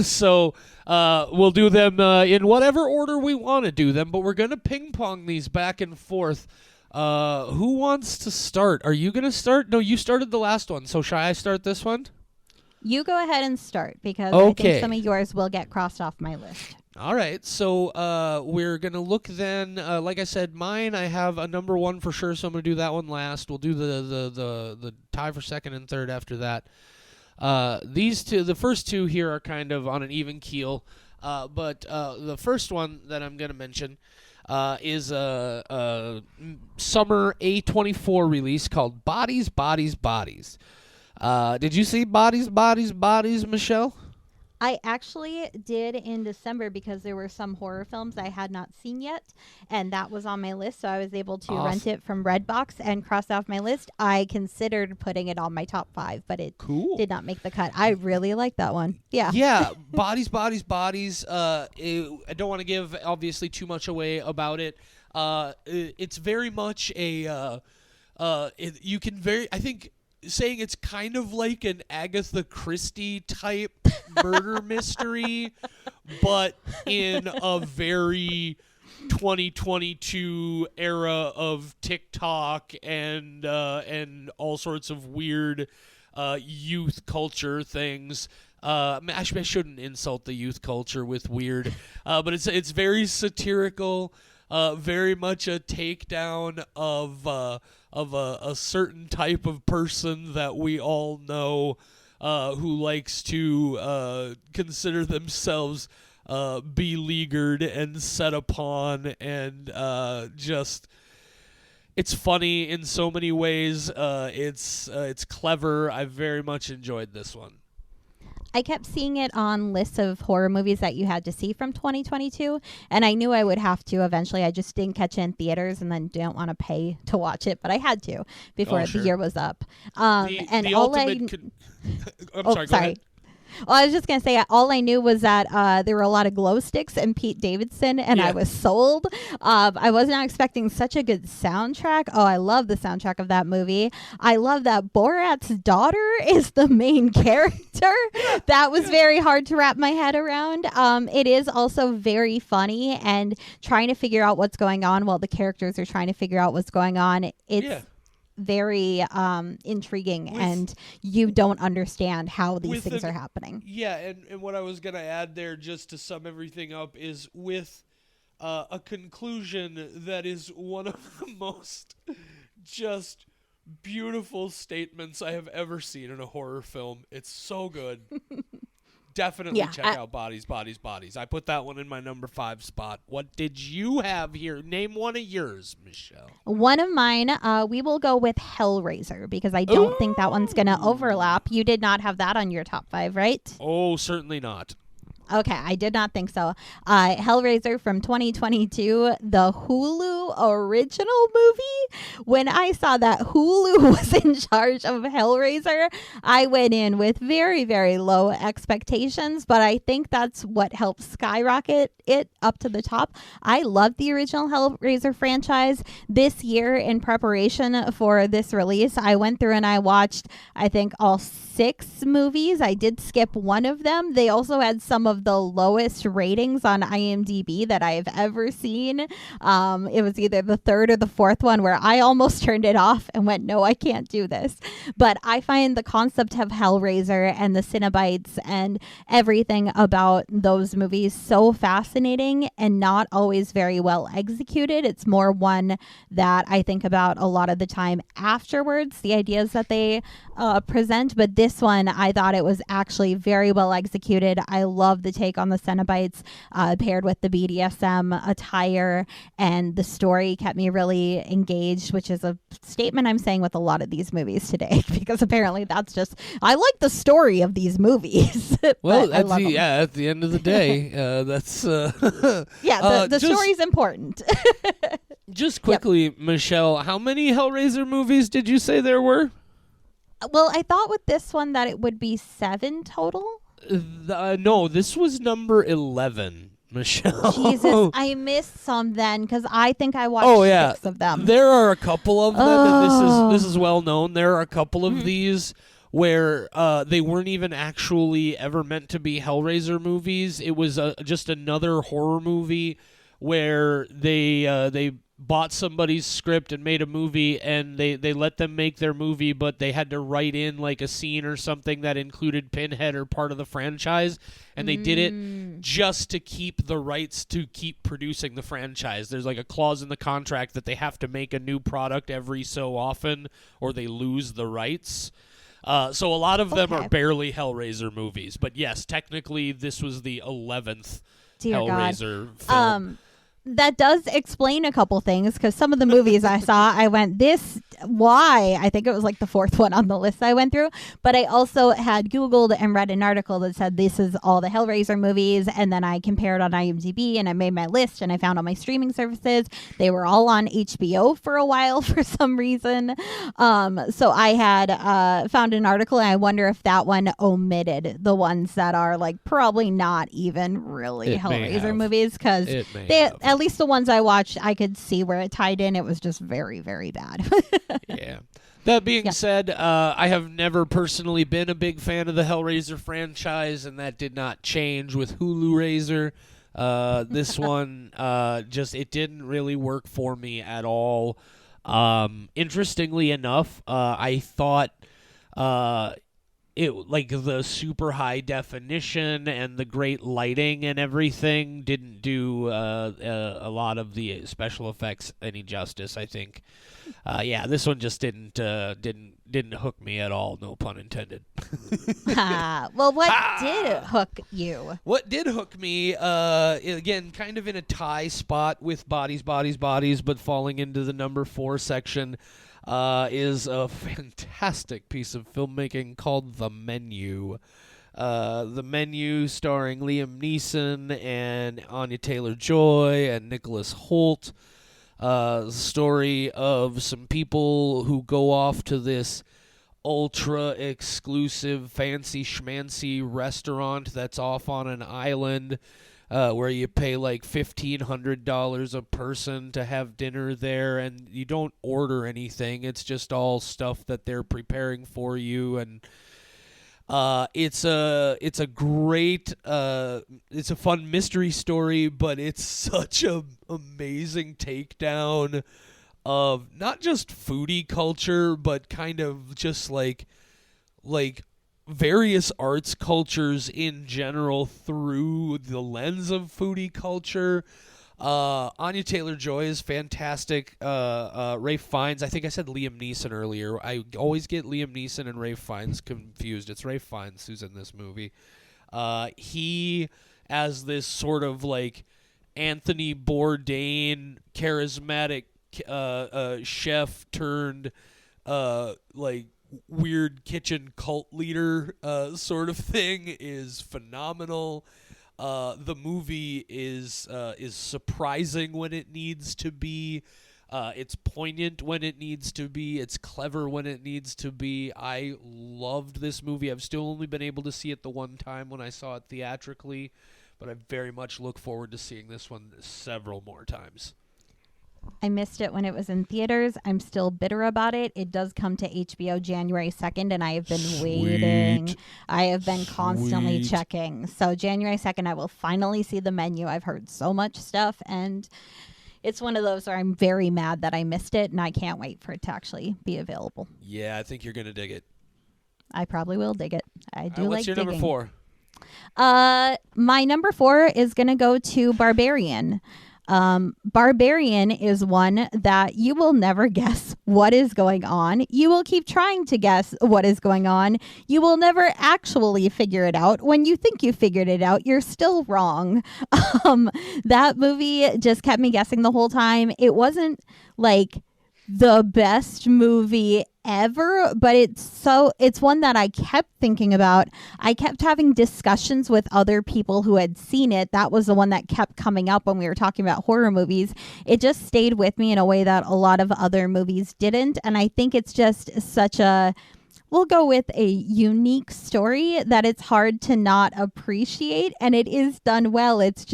So we'll do them in whatever order we want to do them, but we're going to ping-pong these back and forth. Who wants to start? Are you going to start? No, you started the last one, so shall I start this one? You go ahead and start, because I think some of yours will get crossed off my list. All right, so we're going to look then, like I said, mine, I have a number 1 for sure, so I'm going to do that one last. We'll do the tie for second and third after that. These two, the first two here are kind of on an even keel, but the first one that I'm going to mention is a summer A24 release called Bodies, Bodies, Bodies. Did you see Bodies, Bodies, Bodies, Michelle? I actually did in December because there were some horror films I had not seen yet, and that was on my list, so I was able to rent it from Redbox and cross off my list. I considered putting it on my top 5, but it did not make the cut. I really like that one. Yeah. Yeah, Bodies, Bodies, Bodies. I don't want to give, obviously, too much away about it. It's very much a... you can I think... saying it's kind of like an Agatha Christie type murder mystery, but in a very 2022 era of TikTok and all sorts of weird youth culture things. I shouldn't insult the youth culture with weird, but it's very satirical. Very much a takedown of a certain type of person that we all know, who likes to consider themselves beleaguered and set upon, and just it's funny in so many ways. It's clever. I very much enjoyed this one. I kept seeing it on lists of horror movies that you had to see from 2022, and I knew I would have to eventually. I just didn't catch it in theaters and then didn't want to pay to watch it, but I had to before the year was up. And the all ultimate I'm sorry, go ahead. Well, I was just going to say, all I knew was that there were a lot of glow sticks and Pete Davidson, and I was sold. I was not expecting such a good soundtrack. Oh, I love the soundtrack of that movie. I love that Borat's daughter is the main character. That was very hard to wrap my head around. It is also very funny, and trying to figure out what's going on while the characters are trying to figure out what's going on. It's very intriguing, and you don't understand how these things are happening. Yeah, and what I was going to add there, just to sum everything up, is with a conclusion that is one of the most just beautiful statements I have ever seen in a horror film. It's so good. Definitely check out Bodies, Bodies, Bodies. I put that one in my number 5 spot. What did you have here? Name one of yours, Michelle. One of mine, we will go with Hellraiser, because I don't think that one's going to overlap. You did not have that on your top 5, right? Oh, certainly not. Okay, I did not think so. Hellraiser from 2022, the Hulu original movie. When I saw that Hulu was in charge of Hellraiser, I went in with very, very low expectations, but I think that's what helped skyrocket it up to the top. I love the original Hellraiser franchise. This year, in preparation for this release, I went through and I watched, I think, all 6 movies. I did skip one of them. They also had some of the lowest ratings on IMDb that I have ever seen. It was either the 3rd or the 4th one where I almost turned it off and went, no, I can't do this. But I find the concept of Hellraiser and the Cenobites and everything about those movies so fascinating and not always very well executed. It's more one that I think about a lot of the time afterwards, the ideas that they present. But this one, I thought it was actually very well executed. I love the take on the Cenobites paired with the BDSM attire, and the story kept me really engaged, which is a statement I'm saying with a lot of these movies today, because apparently that's just, I like the story of these movies. Well, at the end of the day, that's... the story's important. Just quickly, Michelle, how many Hellraiser movies did you say there were? Well, I thought with this one that it would be 7 total. No, this was number 11, Michelle. Jesus, I missed some then, because I think I watched 6 of them. There are a couple of them, and this is well known. There are a couple of these where they weren't even actually ever meant to be Hellraiser movies. It was just another horror movie where they bought somebody's script and made a movie, and they let them make their movie, but they had to write in like a scene or something that included Pinhead or part of the franchise, and they did it just to keep the rights to keep producing the franchise. There's like a clause in the contract that they have to make a new product every so often or they lose the rights. So a lot of them are barely Hellraiser movies, but yes, technically this was the 11th Hellraiser film. That does explain a couple things, because some of the movies I saw, I went, this why. I think it was like the fourth one on the list I went through. But I also had Googled and read an article that said this is all the Hellraiser movies. And then I compared on IMDb and I made my list and I found all my streaming services. They were all on HBO for a while for some reason. So I had found an article and I wonder if that one omitted the ones that are like probably not even really Hellraiser movies, because at least the ones I watched, I could see where it tied in. It was just very, very bad. Yeah. That being said, I have never personally been a big fan of the Hellraiser franchise, and that did not change with Hulu Raiser. This one, it didn't really work for me at all. Interestingly enough, I thought it, like, the super high definition and the great lighting and everything didn't do a lot of the special effects any justice, I think. This one just didn't hook me at all, no pun intended. Well, what did hook you? What did hook me, again, kind of in a tie spot with Bodies, but falling into the number 4 section, is a fantastic piece of filmmaking called The Menu. The Menu, starring Liam Neeson and Anya Taylor-Joy and Nicholas Hoult. The story of some people who go off to this ultra-exclusive, fancy schmancy restaurant that's off on an island, where you pay like $1,500 a person to have dinner there, and you don't order anything. It's just all stuff that they're preparing for you, and it's a great, it's a fun mystery story, but it's such a amazing takedown of not just foodie culture, but kind of just like various arts cultures in general through the lens of foodie culture. Anya Taylor-Joy is fantastic. Ralph Fiennes, I think I said Liam Neeson earlier. I always get Liam Neeson and Ralph Fiennes confused. It's Ralph Fiennes who's in this movie. He, as this sort of like Anthony Bourdain, charismatic chef turned like weird kitchen cult leader sort of thing, is phenomenal. The movie is surprising when it needs to be. It's poignant when it needs to be. It's clever when it needs to be. I loved this movie. I've still only been able to see it the one time when I saw it theatrically, but I very much look forward to seeing this one several more times. I missed it when it was in theaters. I'm still bitter about it. It does come to HBO January 2nd, and I have been waiting. I have been constantly checking. So January 2nd, I will finally see The Menu. I've heard so much stuff, and it's one of those where I'm very mad that I missed it, and I can't wait for it to actually be available. Yeah, I think you're going to dig it. I probably will dig it. I do like digging. What's your number 4? My number 4 is going to go to Barbarian. Barbarian is one that you will never guess what is going on. You will keep trying to guess what is going on. You will never actually figure it out. When you think you figured it out, you're still wrong. That movie just kept me guessing the whole time. It wasn't like the best movie ever, but it's one that I kept thinking about. I kept having discussions with other people who had seen it. That was the one that kept coming up when we were talking about horror movies. It just stayed with me in a way that a lot of other movies didn't, and I think it's just such a, we'll go with a unique story that it's hard to not appreciate, and it is done well. It's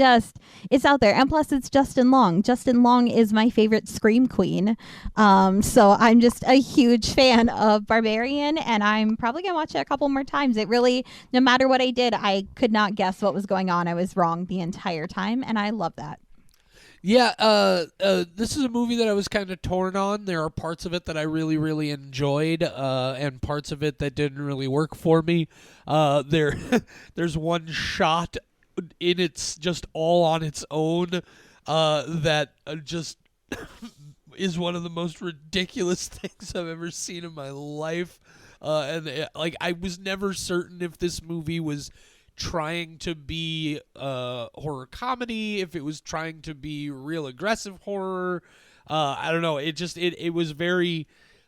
out there. And plus it's Justin Long. Justin Long is my favorite Scream Queen. So I'm just a huge fan of Barbarian, and I'm probably going to watch it a couple more times. It really, no matter what I did, I could not guess what was going on. I was wrong the entire time, and I love that. Yeah, this is a movie that I was kind of torn on. There are parts of it that I really, really enjoyed, and parts of it that didn't really work for me. There's one shot in it's just all on its own that just is one of the most ridiculous things I've ever seen in my life. I was never certain if this movie was trying to be horror comedy, if it was trying to be real aggressive horror. I don't know. It was very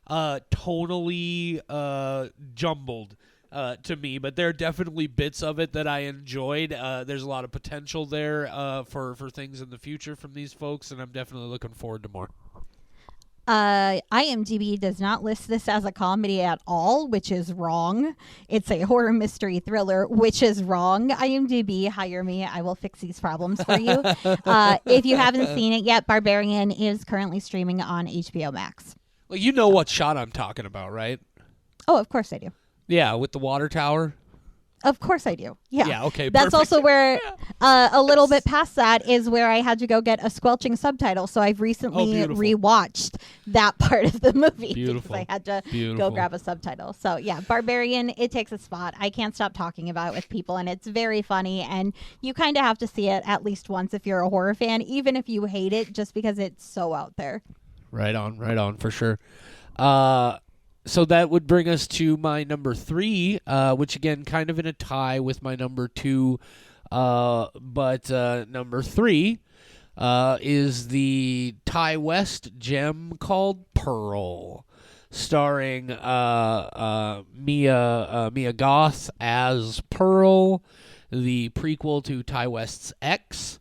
tonally jumbled to me, but there are definitely bits of it that I enjoyed. There's a lot of potential there for things in the future from these folks, and I'm definitely looking forward to more. IMDb does not list this as a comedy at all, which is wrong. It's a horror mystery thriller, which is wrong. IMDb, hire me. I will fix these problems for you. If you haven't seen it yet, Barbarian is currently streaming on HBO Max. Well, you know what shot I'm talking about, right? Oh, of course I do. Yeah, with the water tower. Of course I do. Yeah. Yeah, okay. That's perfect. also where a little bit past that is where I had to go get a squelching subtitle. So I've recently rewatched that part of the movie Beautiful. because I had to go grab a subtitle. So yeah, Barbarian, it takes a spot. I can't stop talking about it with people, and it's very funny. And you kind of have to see it at least once if you're a horror fan, even if you hate it, just because it's so out there. Right on, for sure. So that would bring us to my number 3, which again, kind of in a tie with my number 2. But number 3 is the Ty West gem called Pearl, starring Mia Goth as Pearl, the prequel to Ty West's X.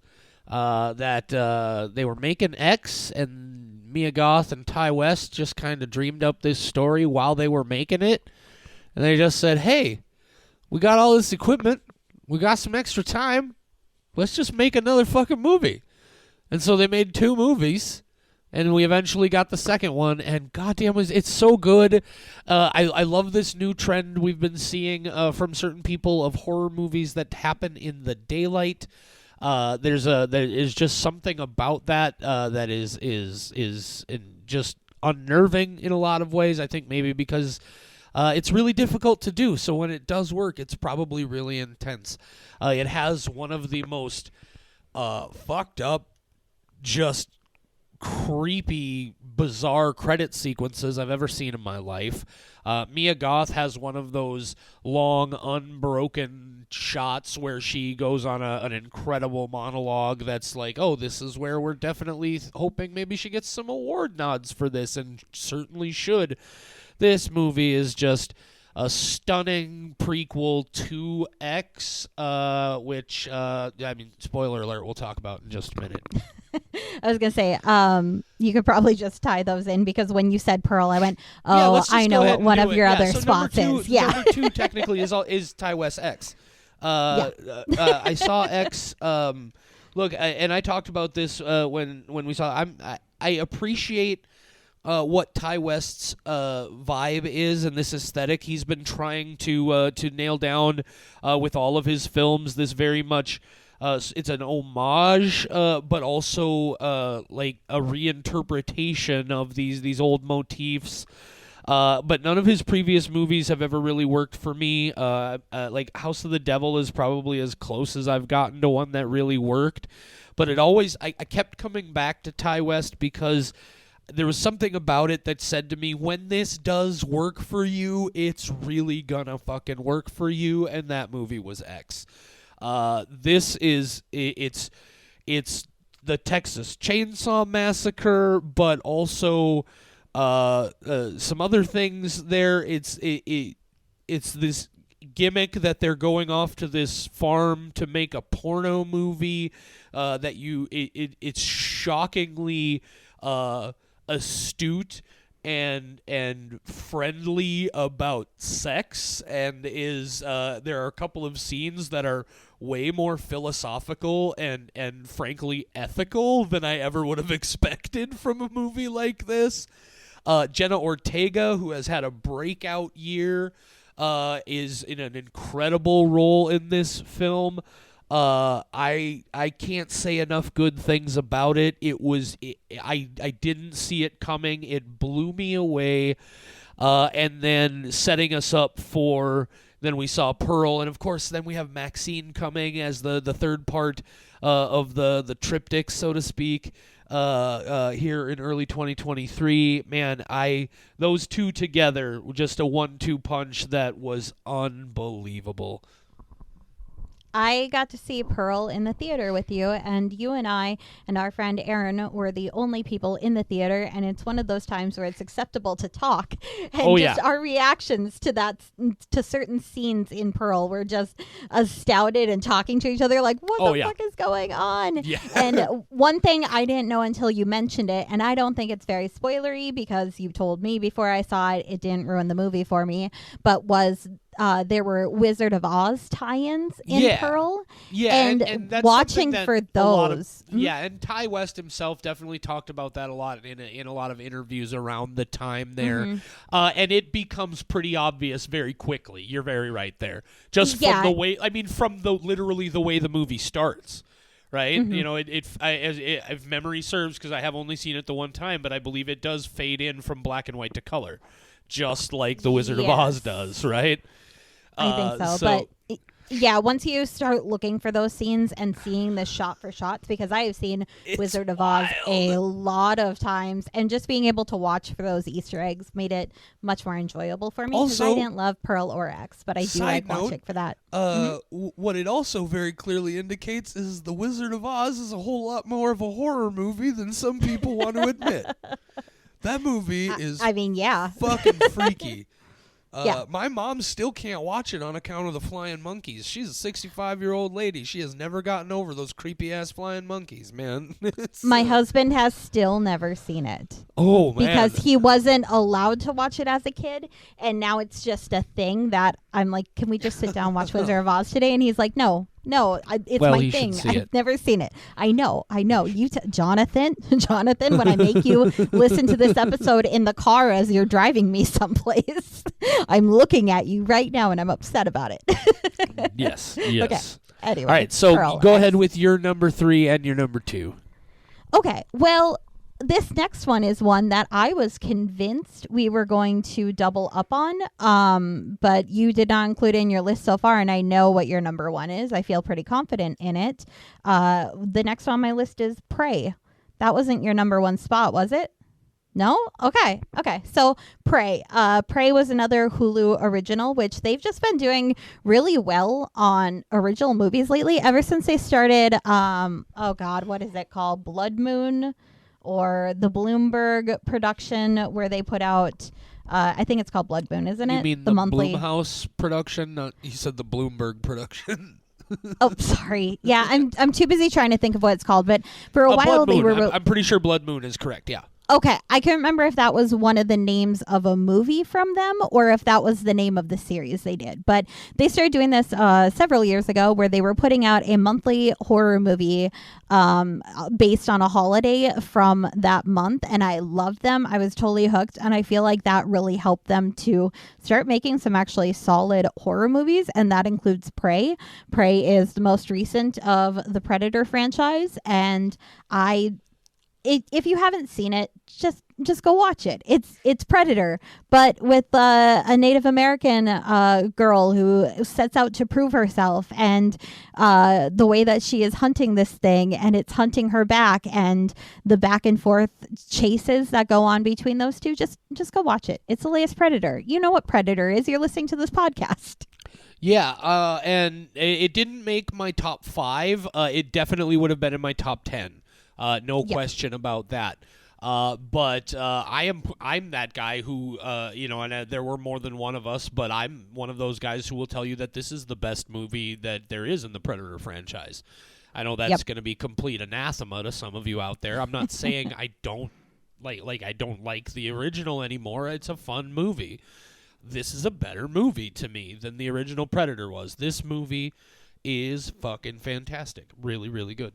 That they were making X, and Mia Goth and Ty West just kind of dreamed up this story while they were making it. And they just said, hey, we got all this equipment. We got some extra time. Let's just make another fucking movie. And so they made 2 movies. And we eventually got the second one. And goddamn, it's so good. I love this new trend we've been seeing from certain people of horror movies that happen in the daylight. There is just something about that that is just unnerving in a lot of ways. I think maybe because it's really difficult to do. So when it does work, it's probably really intense. It has one of the most fucked up, just creepy, bizarre credit sequences I've ever seen in my life. Mia Goth has one of those long, unbroken shots where she goes on an incredible monologue that's like, oh, this is where we're definitely hoping maybe she gets some award nods for this, and certainly should. This movie is just a stunning prequel to X, which, I mean, spoiler alert, we'll talk about in just a minute. I was going to say, you could probably just tie those in, because when you said Pearl, I went, oh, I know what one of your other spots is. Yeah. Number 2 technically is Ty West X. I saw X. Look, and I talked about this when we saw. I appreciate what Ty West's vibe is and this aesthetic he's been trying to nail down with all of his films. This very much. It's an homage, but also like a reinterpretation of these old motifs. But none of his previous movies have ever really worked for me. Like House of the Devil is probably as close as I've gotten to one that really worked. But it always, I kept coming back to Ty West because there was something about it that said to me, when this does work for you, it's really gonna fucking work for you. And that movie was X. This is it's the Texas Chainsaw Massacre, but also some other things there. It's this gimmick that they're going off to this farm to make a porno movie. It's shockingly astute and friendly about sex, and there are a couple of scenes that are way more philosophical and frankly ethical than I ever would have expected from a movie like this. Jenna Ortega, who has had a breakout year, is in an incredible role in this film. I can't say enough good things about it. I didn't see it coming. It blew me away. And then setting us up for, then we saw Pearl, and of course then we have Maxine coming as the third part of the triptych, so to speak, here in early 2023. Man, those two together, just a 1-2 punch that was unbelievable. I got to see Pearl in the theater with you, and you and I and our friend Aaron were the only people in the theater, and it's one of those times where it's acceptable to talk. And our reactions to to certain scenes in Pearl were just astounded and talking to each other like, what the fuck is going on? Yeah. And one thing I didn't know until you mentioned it, and I don't think it's very spoilery because you told me before I saw it, it didn't ruin the movie for me, but was there were Wizard of Oz tie-ins in Pearl. Yeah, and that's watching that for those. Yeah, and Ty West himself definitely talked about that a lot in a lot of interviews around the time there. And it becomes pretty obvious very quickly. You're very right there. Just from the way, from literally the way the movie starts. Right, you know, if memory serves, because I have only seen it the one time, but I believe it does fade in from black and white to color, just like the Wizard of Oz does, right? I think so. But yeah, once you start looking for those scenes and seeing the shot for shots, because I have seen Wizard of Oz a lot of times, and just being able to watch for those Easter eggs made it much more enjoyable for me, because I didn't love Pearl or X, but I do like watching for that. What it also very clearly indicates is the Wizard of Oz is a whole lot more of a horror movie than some people want to admit. That movie is fucking freaky. My mom still can't watch it on account of the flying monkeys. She's a 65-year-old lady. She has never gotten over those creepy-ass flying monkeys, man. My husband has still never seen it. Oh, man. Because he wasn't allowed to watch it as a kid, and now it's just a thing that I'm like, can we just sit down and watch Wizard of Oz today? And he's like, no, it's my thing. I've never seen it. I know. You, Jonathan, when I make you listen to this episode in the car as you're driving me someplace, I'm looking at you right now and I'm upset about it. Yes. Okay. Anyway. All right. So go ahead with your number 3 and your number 2. Okay. Well, this next one is one that I was convinced we were going to double up on, but you did not include it in your list so far, and I know what your number 1 is. I feel pretty confident in it. The next on my list is Prey. That wasn't your number 1 spot, was it? No? Okay. So Prey. Prey was another Hulu original, which they've just been doing really well on original movies lately, ever since they started, what is it called? Blood Moon? Or the Bloomberg production where they put out, I think it's called Blood Moon, isn't it? You mean the monthly Blumhouse production? No, you said the Bloomberg production. Oh, sorry. Yeah, I'm too busy trying to think of what it's called. But for a while they were. I'm pretty sure Blood Moon is correct. Yeah. Okay, I can't remember if that was one of the names of a movie from them or if that was the name of the series they did. But they started doing this several years ago where they were putting out a monthly horror movie based on a holiday from that month. And I loved them. I was totally hooked. And I feel like that really helped them to start making some actually solid horror movies. And that includes Prey. Prey is the most recent of the Predator franchise. And if you haven't seen it, just go watch it. It's Predator, but with a Native American girl who sets out to prove herself, and the way that she is hunting this thing, and it's hunting her back, and the back and forth chases that go on between those two. Just go watch it. It's the latest Predator. You know what Predator is. You're listening to this podcast. Yeah, and it didn't make my top 5. It definitely would have been in my top 10. No question about that. But I'm that guy who, and there were more than one of us, but I'm one of those guys who will tell you that this is the best movie that there is in the Predator franchise. I know that's going to be complete anathema to some of you out there. I'm not saying I don't I don't like the original anymore. It's a fun movie. This is a better movie to me than the original Predator was. This movie is fucking fantastic. Really, really good.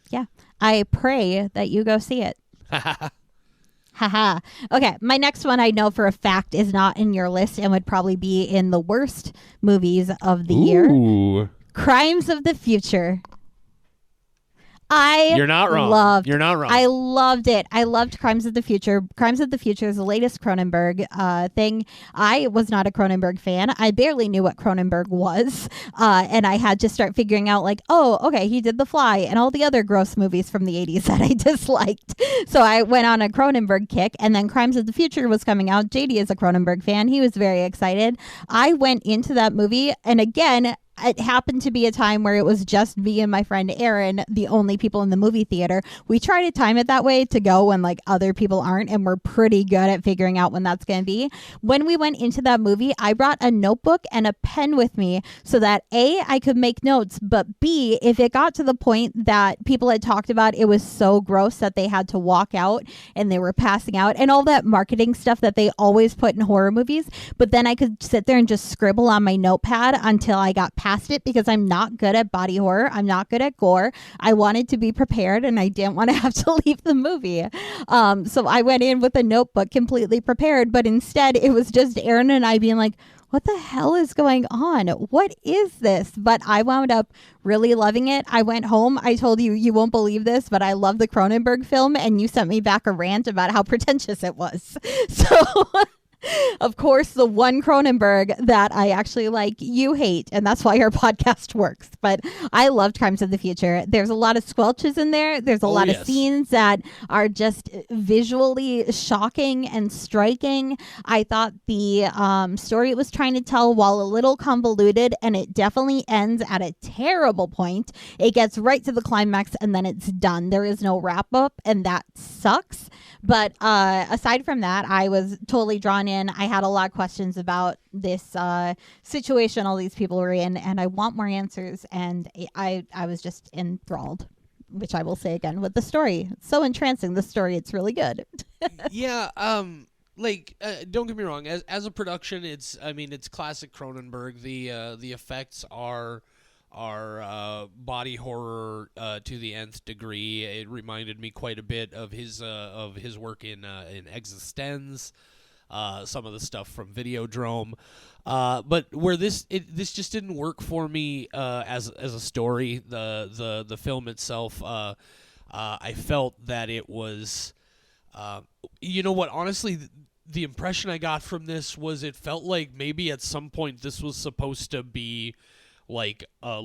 Yeah. I pray that you go see it. Haha. Okay. My next one I know for a fact is not in your list and would probably be in the worst movies of the year. Crimes of the Future. You're not wrong. You're not wrong. I loved it. I loved Crimes of the Future. Crimes of the Future is the latest Cronenberg thing. I was not a Cronenberg fan. I barely knew what Cronenberg was. And I had to start figuring out he did The Fly and all the other gross movies from the 80s that I disliked. So I went on a Cronenberg kick, and then Crimes of the Future was coming out. JD is a Cronenberg fan. He was very excited. I went into that movie, and again, it happened to be a time where it was just me and my friend Erin, the only people in the movie theater. We try to time it that way to go when like other people aren't, and we're pretty good at figuring out when that's going to be. When we went into that movie, I brought a notebook and a pen with me so that A, I could make notes, but B, if it got to the point that people had talked about it was so gross that they had to walk out and they were passing out and all that marketing stuff that they always put in horror movies, but then I could sit there and just scribble on my notepad until I got past it, because I'm not good at body horror. I'm not good at gore. I wanted to be prepared and I didn't want to have to leave the movie. So I went in with a notebook completely prepared, but instead it was just Aaron and I being like, what the hell is going on? What is this? But I wound up really loving it. I went home. I told you, you won't believe this, but I love the Cronenberg film, and you sent me back a rant about how pretentious it was. So of course, the one Cronenberg that I actually like, you hate, and that's why our podcast works. But I loved Crimes of the Future. There's a lot of squelches in there. There's a lot of scenes that are just visually shocking and striking. I thought the story it was trying to tell, while a little convoluted, and it definitely ends at a terrible point. It gets right to the climax, and then it's done. There is no wrap up, and that sucks. But aside from that, I was totally drawn in. I had a lot of questions about this situation all these people were in, and I want more answers. And I was just enthralled, which I will say again with the story. It's so entrancing, the story. It's really good. Yeah. Don't get me wrong. As a production, it's classic Cronenberg. The effects are body horror to the nth degree. It reminded me quite a bit of his work in Existenz, some of the stuff from Videodrome, but where this just didn't work for me as a story. The film itself, I felt that it was, you know what? Honestly, the impression I got from this was it felt like maybe at some point this was supposed to be like a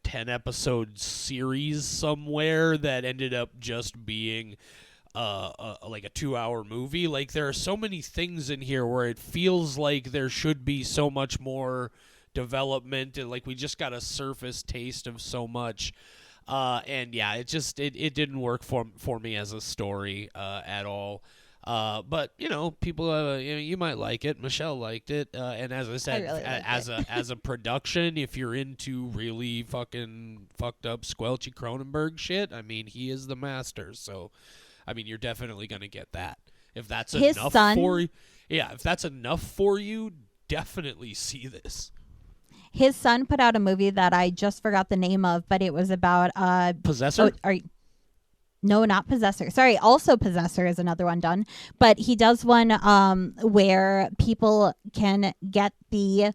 10 episode series somewhere that ended up just being like a 2-hour movie. Like, there are so many things in here where it feels like there should be so much more development, and like we just got a surface taste of so much. And yeah, it didn't work for me as a story at all. But people, you might like it. Michelle liked it, and as I said, as a production, if you're into really fucking fucked up squelchy Cronenberg shit, I mean, he is the master. So, I mean, you're definitely gonna get that. If that's enough for you, if that's enough for you, definitely see this. His son put out a movie that I just forgot the name of, but it was about Possessor. No, not Possessor. Sorry, also Possessor is another one done. But he does one where people can get the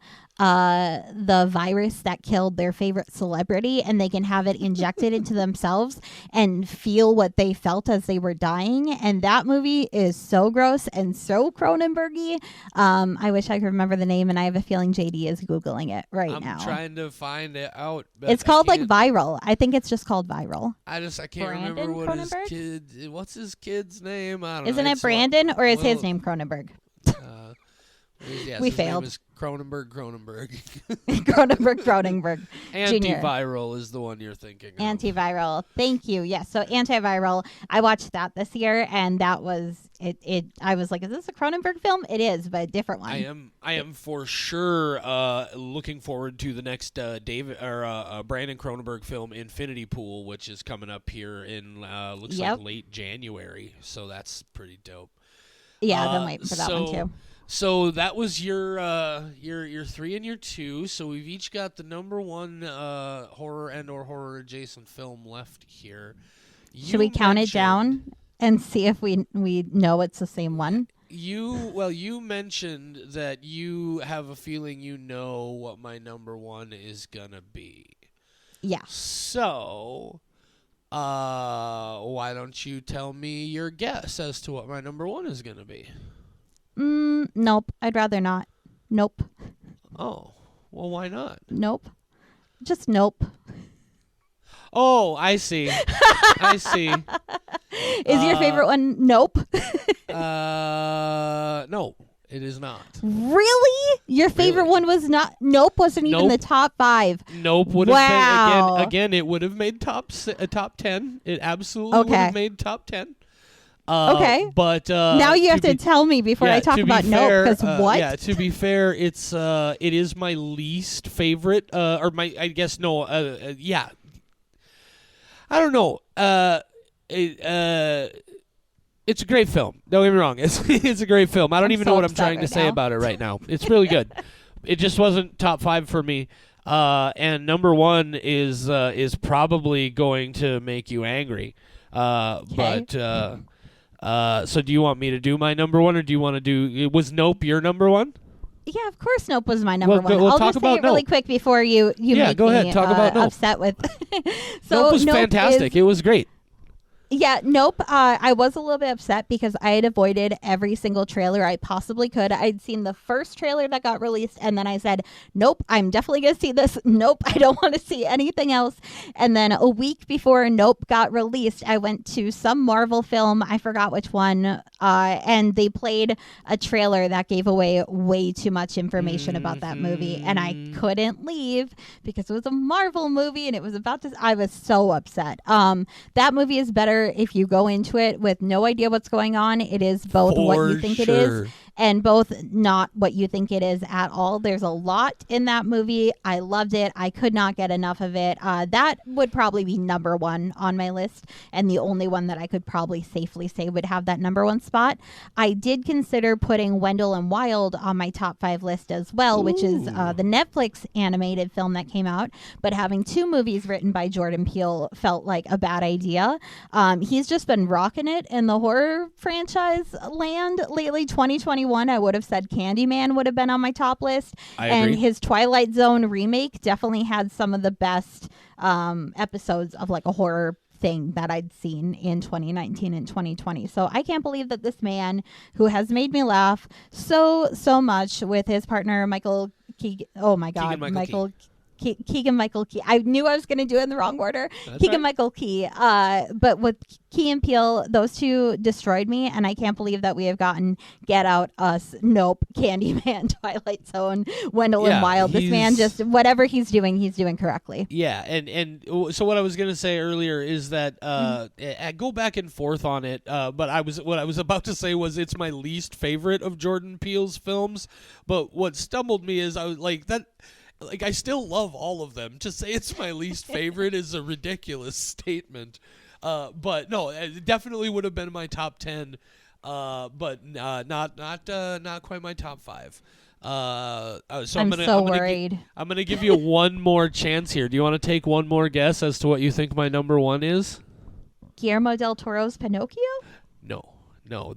virus that killed their favorite celebrity, and they can have it injected into themselves and feel what they felt as they were dying. And that movie is so gross and so Cronenberg-y. I wish I could remember the name, and I have a feeling JD is Googling it now. I'm trying to find it out. But it's called like Viral. I think it's just called Viral. I can't remember what's his kid's name. I don't know. Isn't it Brandon, or is his name Cronenberg? Yes, we his failed. Name is Cronenberg. Cronenberg. Antiviral is the one you're thinking of. Antiviral. Thank you. Yes. So Antiviral. I watched that this year, and that was it. I was like, is this a Cronenberg film? It is, but a different one. I am for sure looking forward to the next Brandon Cronenberg film, Infinity Pool, which is coming up here in looks like late January. So that's pretty dope. Yeah, I've been waiting for that one too. So that was your 3 and your 2. So we've each got the number 1 horror and or horror adjacent film left here. Should we count it down and see if we know it's the same one? You mentioned that you have a feeling you know what my number 1 is gonna be. Yeah. So why don't you tell me your guess as to what my number 1 is gonna be? Nope. I'd rather not. Nope. Oh, well, why not? Nope. Just nope. Oh, I see. I see. Is your favorite one Nope? No. It is not. Really? Your favorite Really? one was not? Nope, wasn't even Nope. the top 5. Nope would Wow. have been again. It would have made top 10. It absolutely would have made top 10. Okay. But now you have to tell me before I talk about Nope, because what? Yeah, to be fair, it is my least favorite, or my, I guess, no, yeah. I don't know. It's a great film. Don't get me wrong. It's a great film. I don't even know what I'm trying to say about it right now. It's really good. It just wasn't top 5 for me. And number 1 is probably going to make you angry. But so do you want me to do my number 1, or do you want to do? Was Nope your number 1? Yeah, of course Nope was my number 1. We'll I'll talk just say about it really Nope. quick before you make go me ahead. Talk about Nope. upset with. So Nope was Nope fantastic. It was great. Yeah, Nope. I was a little bit upset because I had avoided every single trailer I possibly could. I'd seen the first trailer that got released, and then I said, nope, I'm definitely going to see this. Nope, I don't want to see anything else. And then a week before Nope got released, I went to some Marvel film. I forgot which one. And they played a trailer that gave away way too much information about that movie. And I couldn't leave because it was a Marvel movie and it was about to. I was so upset. That movie is better if you go into it with no idea what's going on. It is both what you think it is and both not what you think it is at all. There's a lot in that movie. I loved it. I could not get enough of it. That would probably be number 1 on my list, and the only one that I could probably safely say would have that number 1 spot. I did consider putting Wendell and Wild on my top 5 list as well, which is the Netflix animated film that came out, but having 2 movies written by Jordan Peele felt like a bad idea. He's just been rocking it in the horror franchise land lately. 2021, I would have said Candyman would have been on my top list. I and agree. His Twilight Zone remake definitely had some of the best episodes of like a horror thing that I'd seen in 2019 and 2020. So I can't believe that this man who has made me laugh so much with his partner Michael Keegan. Oh my God, Keegan-Michael Key. I knew I was going to do it in the wrong order. Keegan-Michael Key. But with Key and Peele, those 2 destroyed me, and I can't believe that we have gotten Get Out, Us, Nope, Candyman, Twilight Zone, Wendell and Wild. This man just, whatever he's doing correctly. Yeah, and so what I was going to say earlier is that I go back and forth on it, but what I was about to say was it's my least favorite of Jordan Peele's films, but what stumbled me is I was like that. Like, I still love all of them. To say it's my least favorite is a ridiculous statement. But no, it definitely would have been my top 10. But not quite my top 5. So I'm worried. I'm gonna give you one more chance here. Do you want to take one more guess as to what you think my number 1 is? Guillermo del Toro's Pinocchio? No.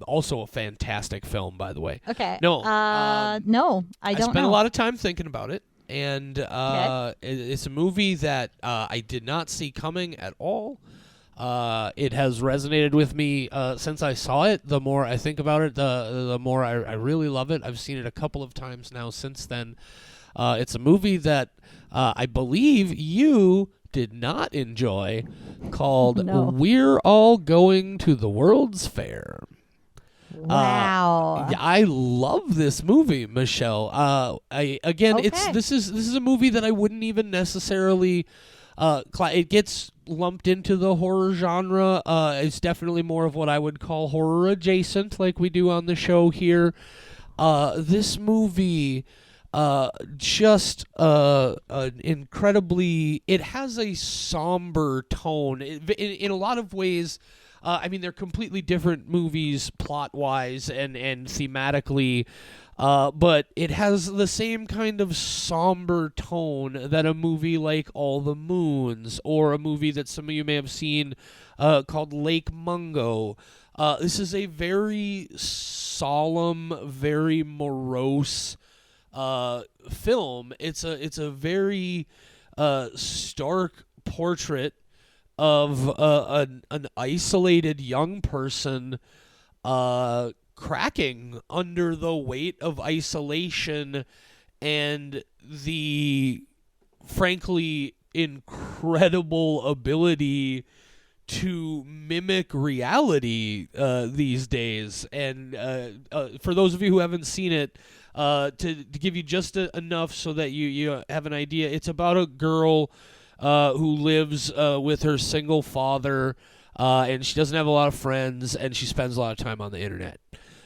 Also a fantastic film, by the way. Okay. No. No, I don't know. I spent a lot of time thinking about it. And it's a movie that I did not see coming at all. It has resonated with me since I saw it. The more I think about it, the more I really love it. I've seen it a couple of times now since then. It's a movie that I believe you did not enjoy, called We're All Going to the World's Fair. Wow. I love this movie, Michelle. This is a movie that I wouldn't even necessarily it gets lumped into the horror genre. It's definitely more of what I would call horror adjacent, like we do on the show here. This movie just incredibly, it has a somber tone in a lot of ways. I mean, they're completely different movies plot-wise and thematically, but it has the same kind of somber tone that a movie like All the Moons, or a movie that some of you may have seen called Lake Mungo. This is a very solemn, very morose film. It's a very stark portrait of an isolated young person cracking under the weight of isolation and the frankly incredible ability to mimic reality these days. And for those of you who haven't seen it, to give you just enough so that you have an idea, it's about a girl who lives with her single father, and she doesn't have a lot of friends, and she spends a lot of time on the internet.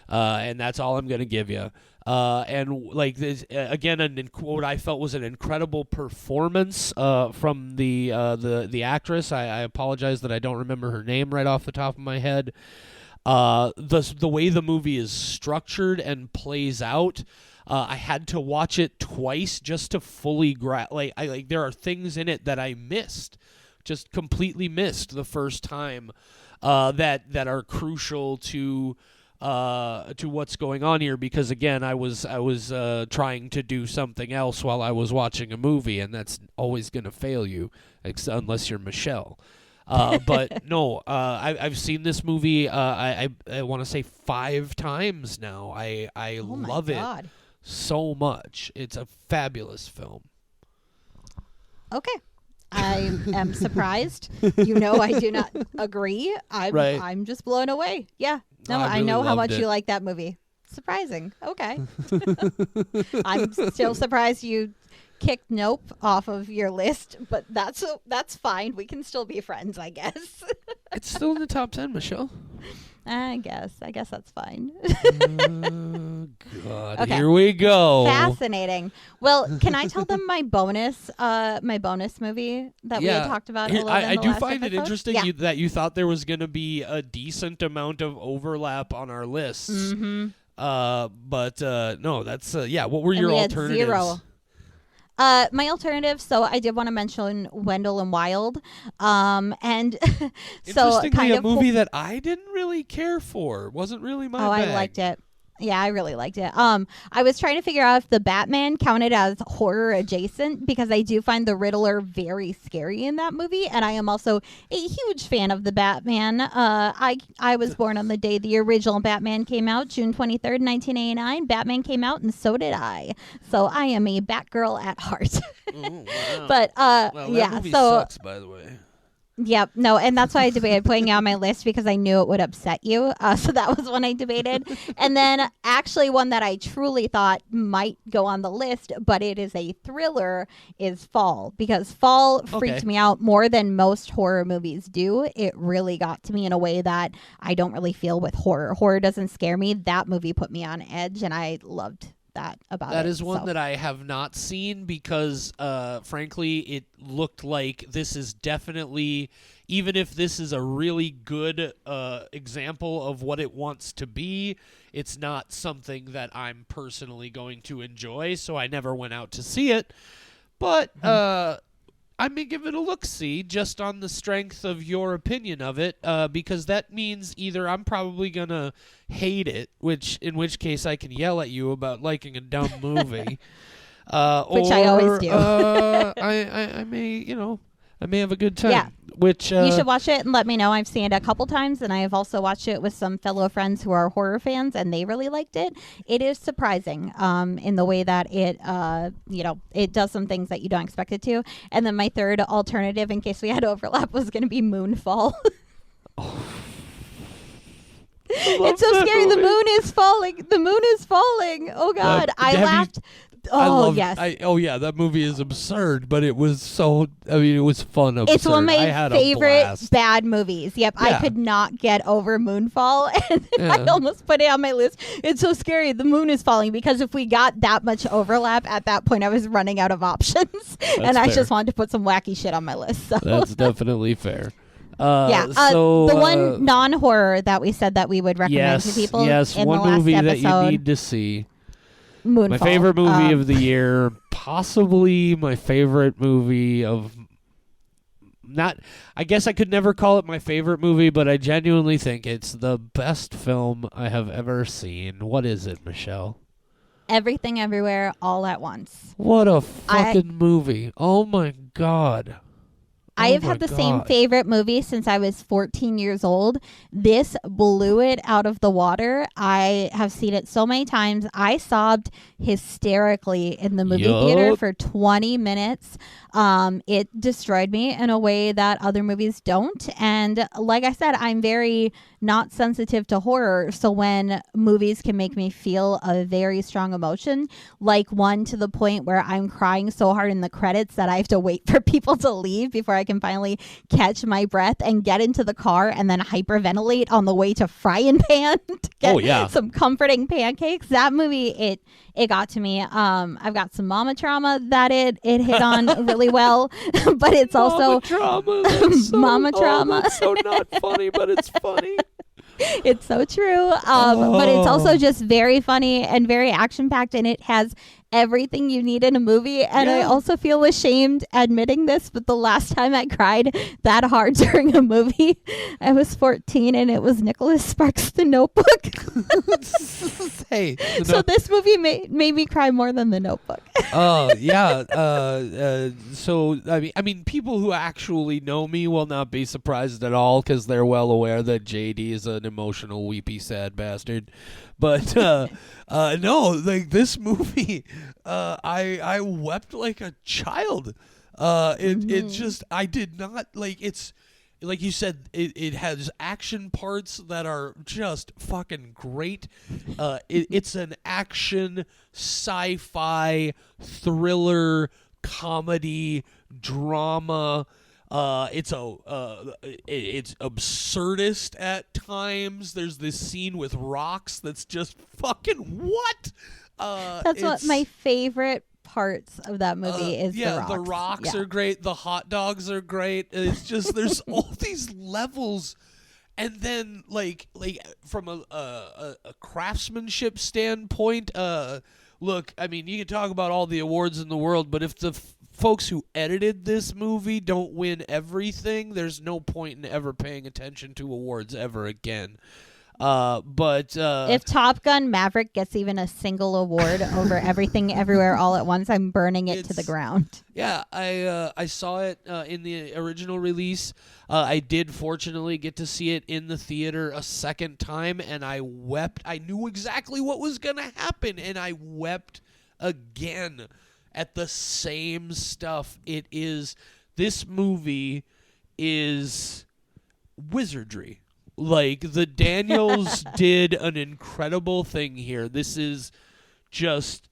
And that's all I'm going to give you. And like this, again, what I felt was an incredible performance from the actress. I apologize that I don't remember her name right off the top of my head. The way the movie is structured and plays out, I had to watch it twice just to fully there are things in it that I missed, just completely missed the first time, that are crucial to what's going on here, because again, I was trying to do something else while I was watching a movie, and that's always going to fail you, unless you're Michelle. But no, I've seen this movie. I want to say 5 times now. I love it so much. It's a fabulous film. Okay. I am surprised. I do not agree. I'm just blown away. Yeah. No, I know how much you like that movie. Surprising. Okay. I'm still surprised you kicked Nope off of your list, but that's fine. We can still be friends, I guess. It's still in the top 10, Michelle. I guess that's fine. God, okay. Here we go. Fascinating. Well, can I tell them my bonus movie that we had talked about? I do find it interesting that you thought there was going to be a decent amount of overlap on our lists. Mm-hmm. But no, that's What were your alternatives? 0. My alternative, so I did want to mention Wendell and Wild, and so interestingly, a movie that I didn't really care for. Wasn't really my bag. I liked it. Yeah, I really liked it. I was trying to figure out if the Batman counted as horror adjacent, because I do find the Riddler very scary in that movie, and I am also a huge fan of the Batman. I was born on the day the original Batman came out, June 23rd, 1989. Batman came out, and so did I. So I am a Batgirl at heart. Wow. But that movie sucks, by the way. Yep. No, and that's why I debated putting it on my list, because I knew it would upset you. So that was one I debated. And then actually one that I truly thought might go on the list, but it is a thriller, is Fall. Because Fall freaked me out more than most horror movies do. It really got to me in a way that I don't really feel with horror. Horror doesn't scare me. That movie put me on edge, and I loved that about it. That is one that I have not seen, because frankly it looked like this is definitely, even if this is a really good example of what it wants to be, it's not something that I'm personally going to enjoy, so I never went out to see it. But I may give it a look-see just on the strength of your opinion of it, because that means either I'm probably going to hate it, in which case I can yell at you about liking a dumb movie. Which I always do. I may have a good time. Yeah. Which you should watch it and let me know. I've seen it a couple times, and I have also watched it with some fellow friends who are horror fans, and they really liked it. It is surprising in the way that it it does some things that you don't expect it to. And then my third alternative, in case we had overlap, was going to be Moonfall. It's so scary. Movie. The moon is falling. The moon is falling. Oh God, I laughed. Yes. That movie is absurd, but it was so. I mean, it was fun. Absurd. It's one of my favorite bad movies. Yep, yeah. I could not get over Moonfall, and I almost put it on my list. It's so scary. The moon is falling, because if we got that much overlap at that point, I was running out of options, and I just wanted to put some wacky shit on my list. So that's definitely fair. So the one non-horror that we said that we would recommend to people. Yes, in one the last movie episode, that you need to see. Moonfall. My favorite movie of the year, possibly my favorite movie of. I guess I could never call it my favorite movie, but I genuinely think it's the best film I have ever seen. What is it, Michelle? Everything Everywhere All at Once. What a fucking movie. Oh my God. I have had the same favorite movie since I was 14 years old. This blew it out of the water. I have seen it so many times. I sobbed hysterically in the movie theater for 20 minutes. It destroyed me in a way that other movies don't. And like I said, I'm very not sensitive to horror. So when movies can make me feel a very strong emotion, like one to the point where I'm crying so hard in the credits that I have to wait for people to leave before I can finally catch my breath and get into the car and then hyperventilate on the way to Frying Pan to get some comforting pancakes. That movie, it got to me. I've got some mama trauma that it hit on really well, but it's also mama trauma. That's so not funny, but it's funny. It's so true. But it's also just very funny and very action packed, and it has everything you need in a movie. And I also feel ashamed admitting this, but the last time I cried that hard during a movie, I was 14, and it was Nicholas Sparks' The Notebook. So this movie made me cry more than The Notebook. Oh yeah. So I mean, people who actually know me will not be surprised at all because they're well aware that JD is an emotional, weepy, sad bastard. But no, like this movie, I wept like a child. It just, I did not like. It's like you said, it has action parts that are just fucking great. It's an action sci-fi thriller comedy drama. It's absurdist at times. There's this scene with rocks that's just fucking what? That's what my favorite parts of that movie is. The rocks are great. The hot dogs are great. It's just there's all these levels, and then like from a craftsmanship standpoint, look, I mean, you can talk about all the awards in the world, but if the folks who edited this movie don't win everything, there's no point in ever paying attention to awards ever again. But if Top Gun Maverick gets even a single award over Everything Everywhere All at Once, I'm burning it to the ground. Yeah, I saw it in the original release. I did fortunately get to see it in the theater a second time, and I wept. I knew exactly what was going to happen, and I wept again at the same stuff. This movie is wizardry. Like, the Daniels did an incredible thing here. This is just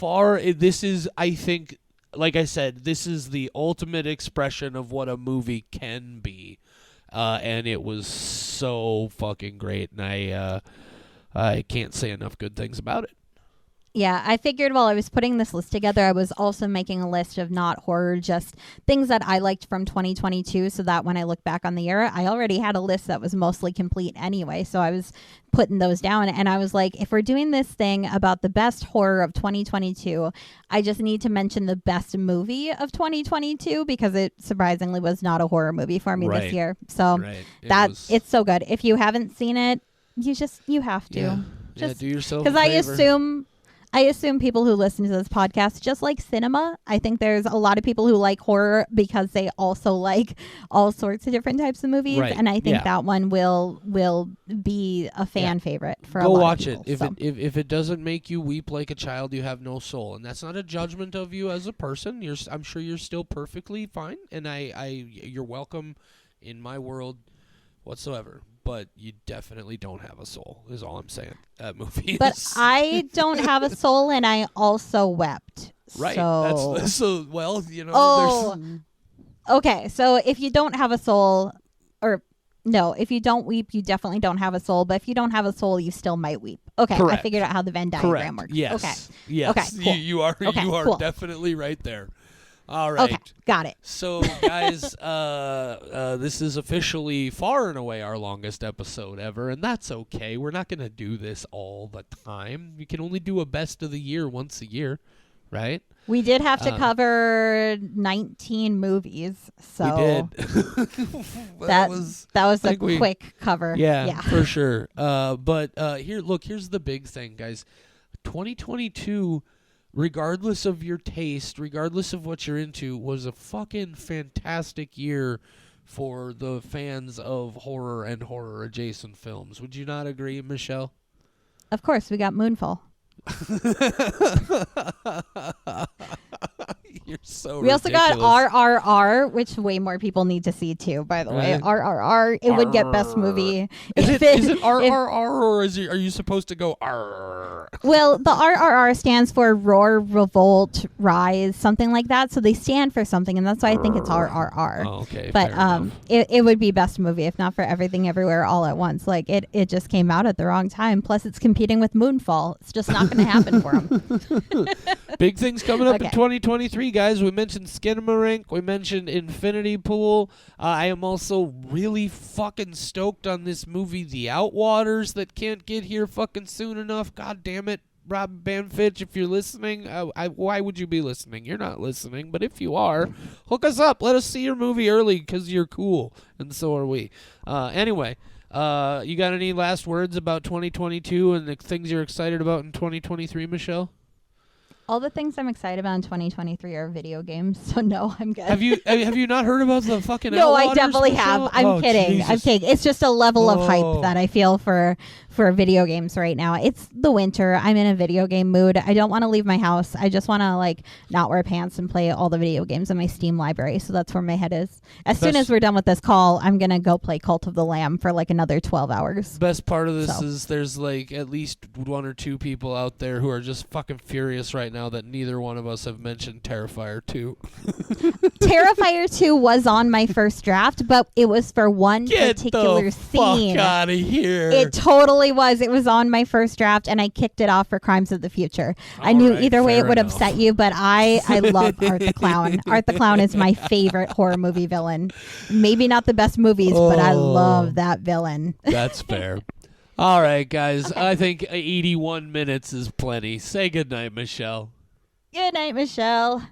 I think, like I said, this is the ultimate expression of what a movie can be. And it was so fucking great, and I can't say enough good things about it. Yeah, I figured while I was putting this list together, I was also making a list of not horror, just things that I liked from 2022, so that when I look back on the year, I already had a list that was mostly complete anyway, so I was putting those down, and I was like, if we're doing this thing about the best horror of 2022, I just need to mention the best movie of 2022, because it surprisingly was not a horror movie for me this year. So it's so good. If you haven't seen it, you have to. Just do yourself a favor. Because I assume people who listen to this podcast just like cinema. I think there's a lot of people who like horror because they also like all sorts of different types of movies, and I think that one will be a fan favorite for a lot of people. Go watch it. If it doesn't make you weep like a child, you have no soul, and that's not a judgment of you as a person. I'm sure you're still perfectly fine, and you're welcome in my world whatsoever. But you definitely don't have a soul, is all I'm saying. That movie But I don't have a soul, and I also wept. Right. So, okay. So if you don't have a soul, if you don't weep, you definitely don't have a soul. But if you don't have a soul, you still might weep. Okay. Correct. I figured out how the Venn diagram works. Yes. Okay. Yes. Okay. Cool. You are cool. definitely right there. All right. Okay, got it. So, guys, this is officially far and away our longest episode ever, and that's okay. We're not going to do this all the time. We can only do a best of the year once a year, right? We did have to cover 19 movies, so we did. that was a quick cover. Yeah, for sure. But here's the big thing, guys. 2022 regardless of your taste, regardless of what you're into, was a fucking fantastic year for the fans of horror and horror adjacent films. Would you not agree, Michelle? Of course, we got Moonfall. You're so We also got ridiculous. RRR, which way more people need to see too, by the way. Right. RRR, it would get best movie. Is if it RRR or are you supposed to go R? Well, the RRR stands for Roar, Revolt, Rise, something like that. So they stand for something, and that's why I think it's RRR. Oh, okay. But fair enough. it would be best movie if not for Everything Everywhere All at Once. Like it just came out at the wrong time. Plus, it's competing with Moonfall. It's just not going to happen for them. Big things coming up in Okay. 2023, guys. We mentioned Skinamarink. We mentioned Infinity Pool. I am also really fucking stoked on this movie, The Outwaters, that can't get here fucking soon enough. God damn it. Rob Banfitch, if you're listening, why would you be listening? You're not listening, but if you are, hook us up. Let us see your movie early because you're cool, and so are we. Anyway, you got any last words about 2022 and the things you're excited about in 2023, Michelle? All the things I'm excited about in 2023 are video games. So no, I'm good. Have you not heard about the fucking No, I Outwaters, definitely Michelle? have. I'm kidding. Jesus. I'm kidding. It's just a level of Oh. hype that I feel for video games right now. It's the winter. I'm in a video game mood. I don't want to leave my house. I just want to like not wear pants and play all the video games in my Steam library. So that's where my head is. As soon as we're done with this call, I'm going to go play Cult of the Lamb for like another 12 hours. Best part of this So. is there's like at least one or two people out there who are just fucking furious right now that neither one of us have mentioned Terrifier 2. Terrifier 2 was on my first draft, but it was for one Get particular the scene. fuck out of here. It totally was. It was on my first draft, and I kicked it off for Crimes of the Future. I All knew right, either way it fair would enough. upset you, but I love Art the Clown. Art the Clown is my favorite horror movie villain. Maybe not the best movies, but I love that villain. That's fair. All right, guys. Okay. I think 81 minutes is plenty. Say goodnight, Michelle. Good night, Michelle.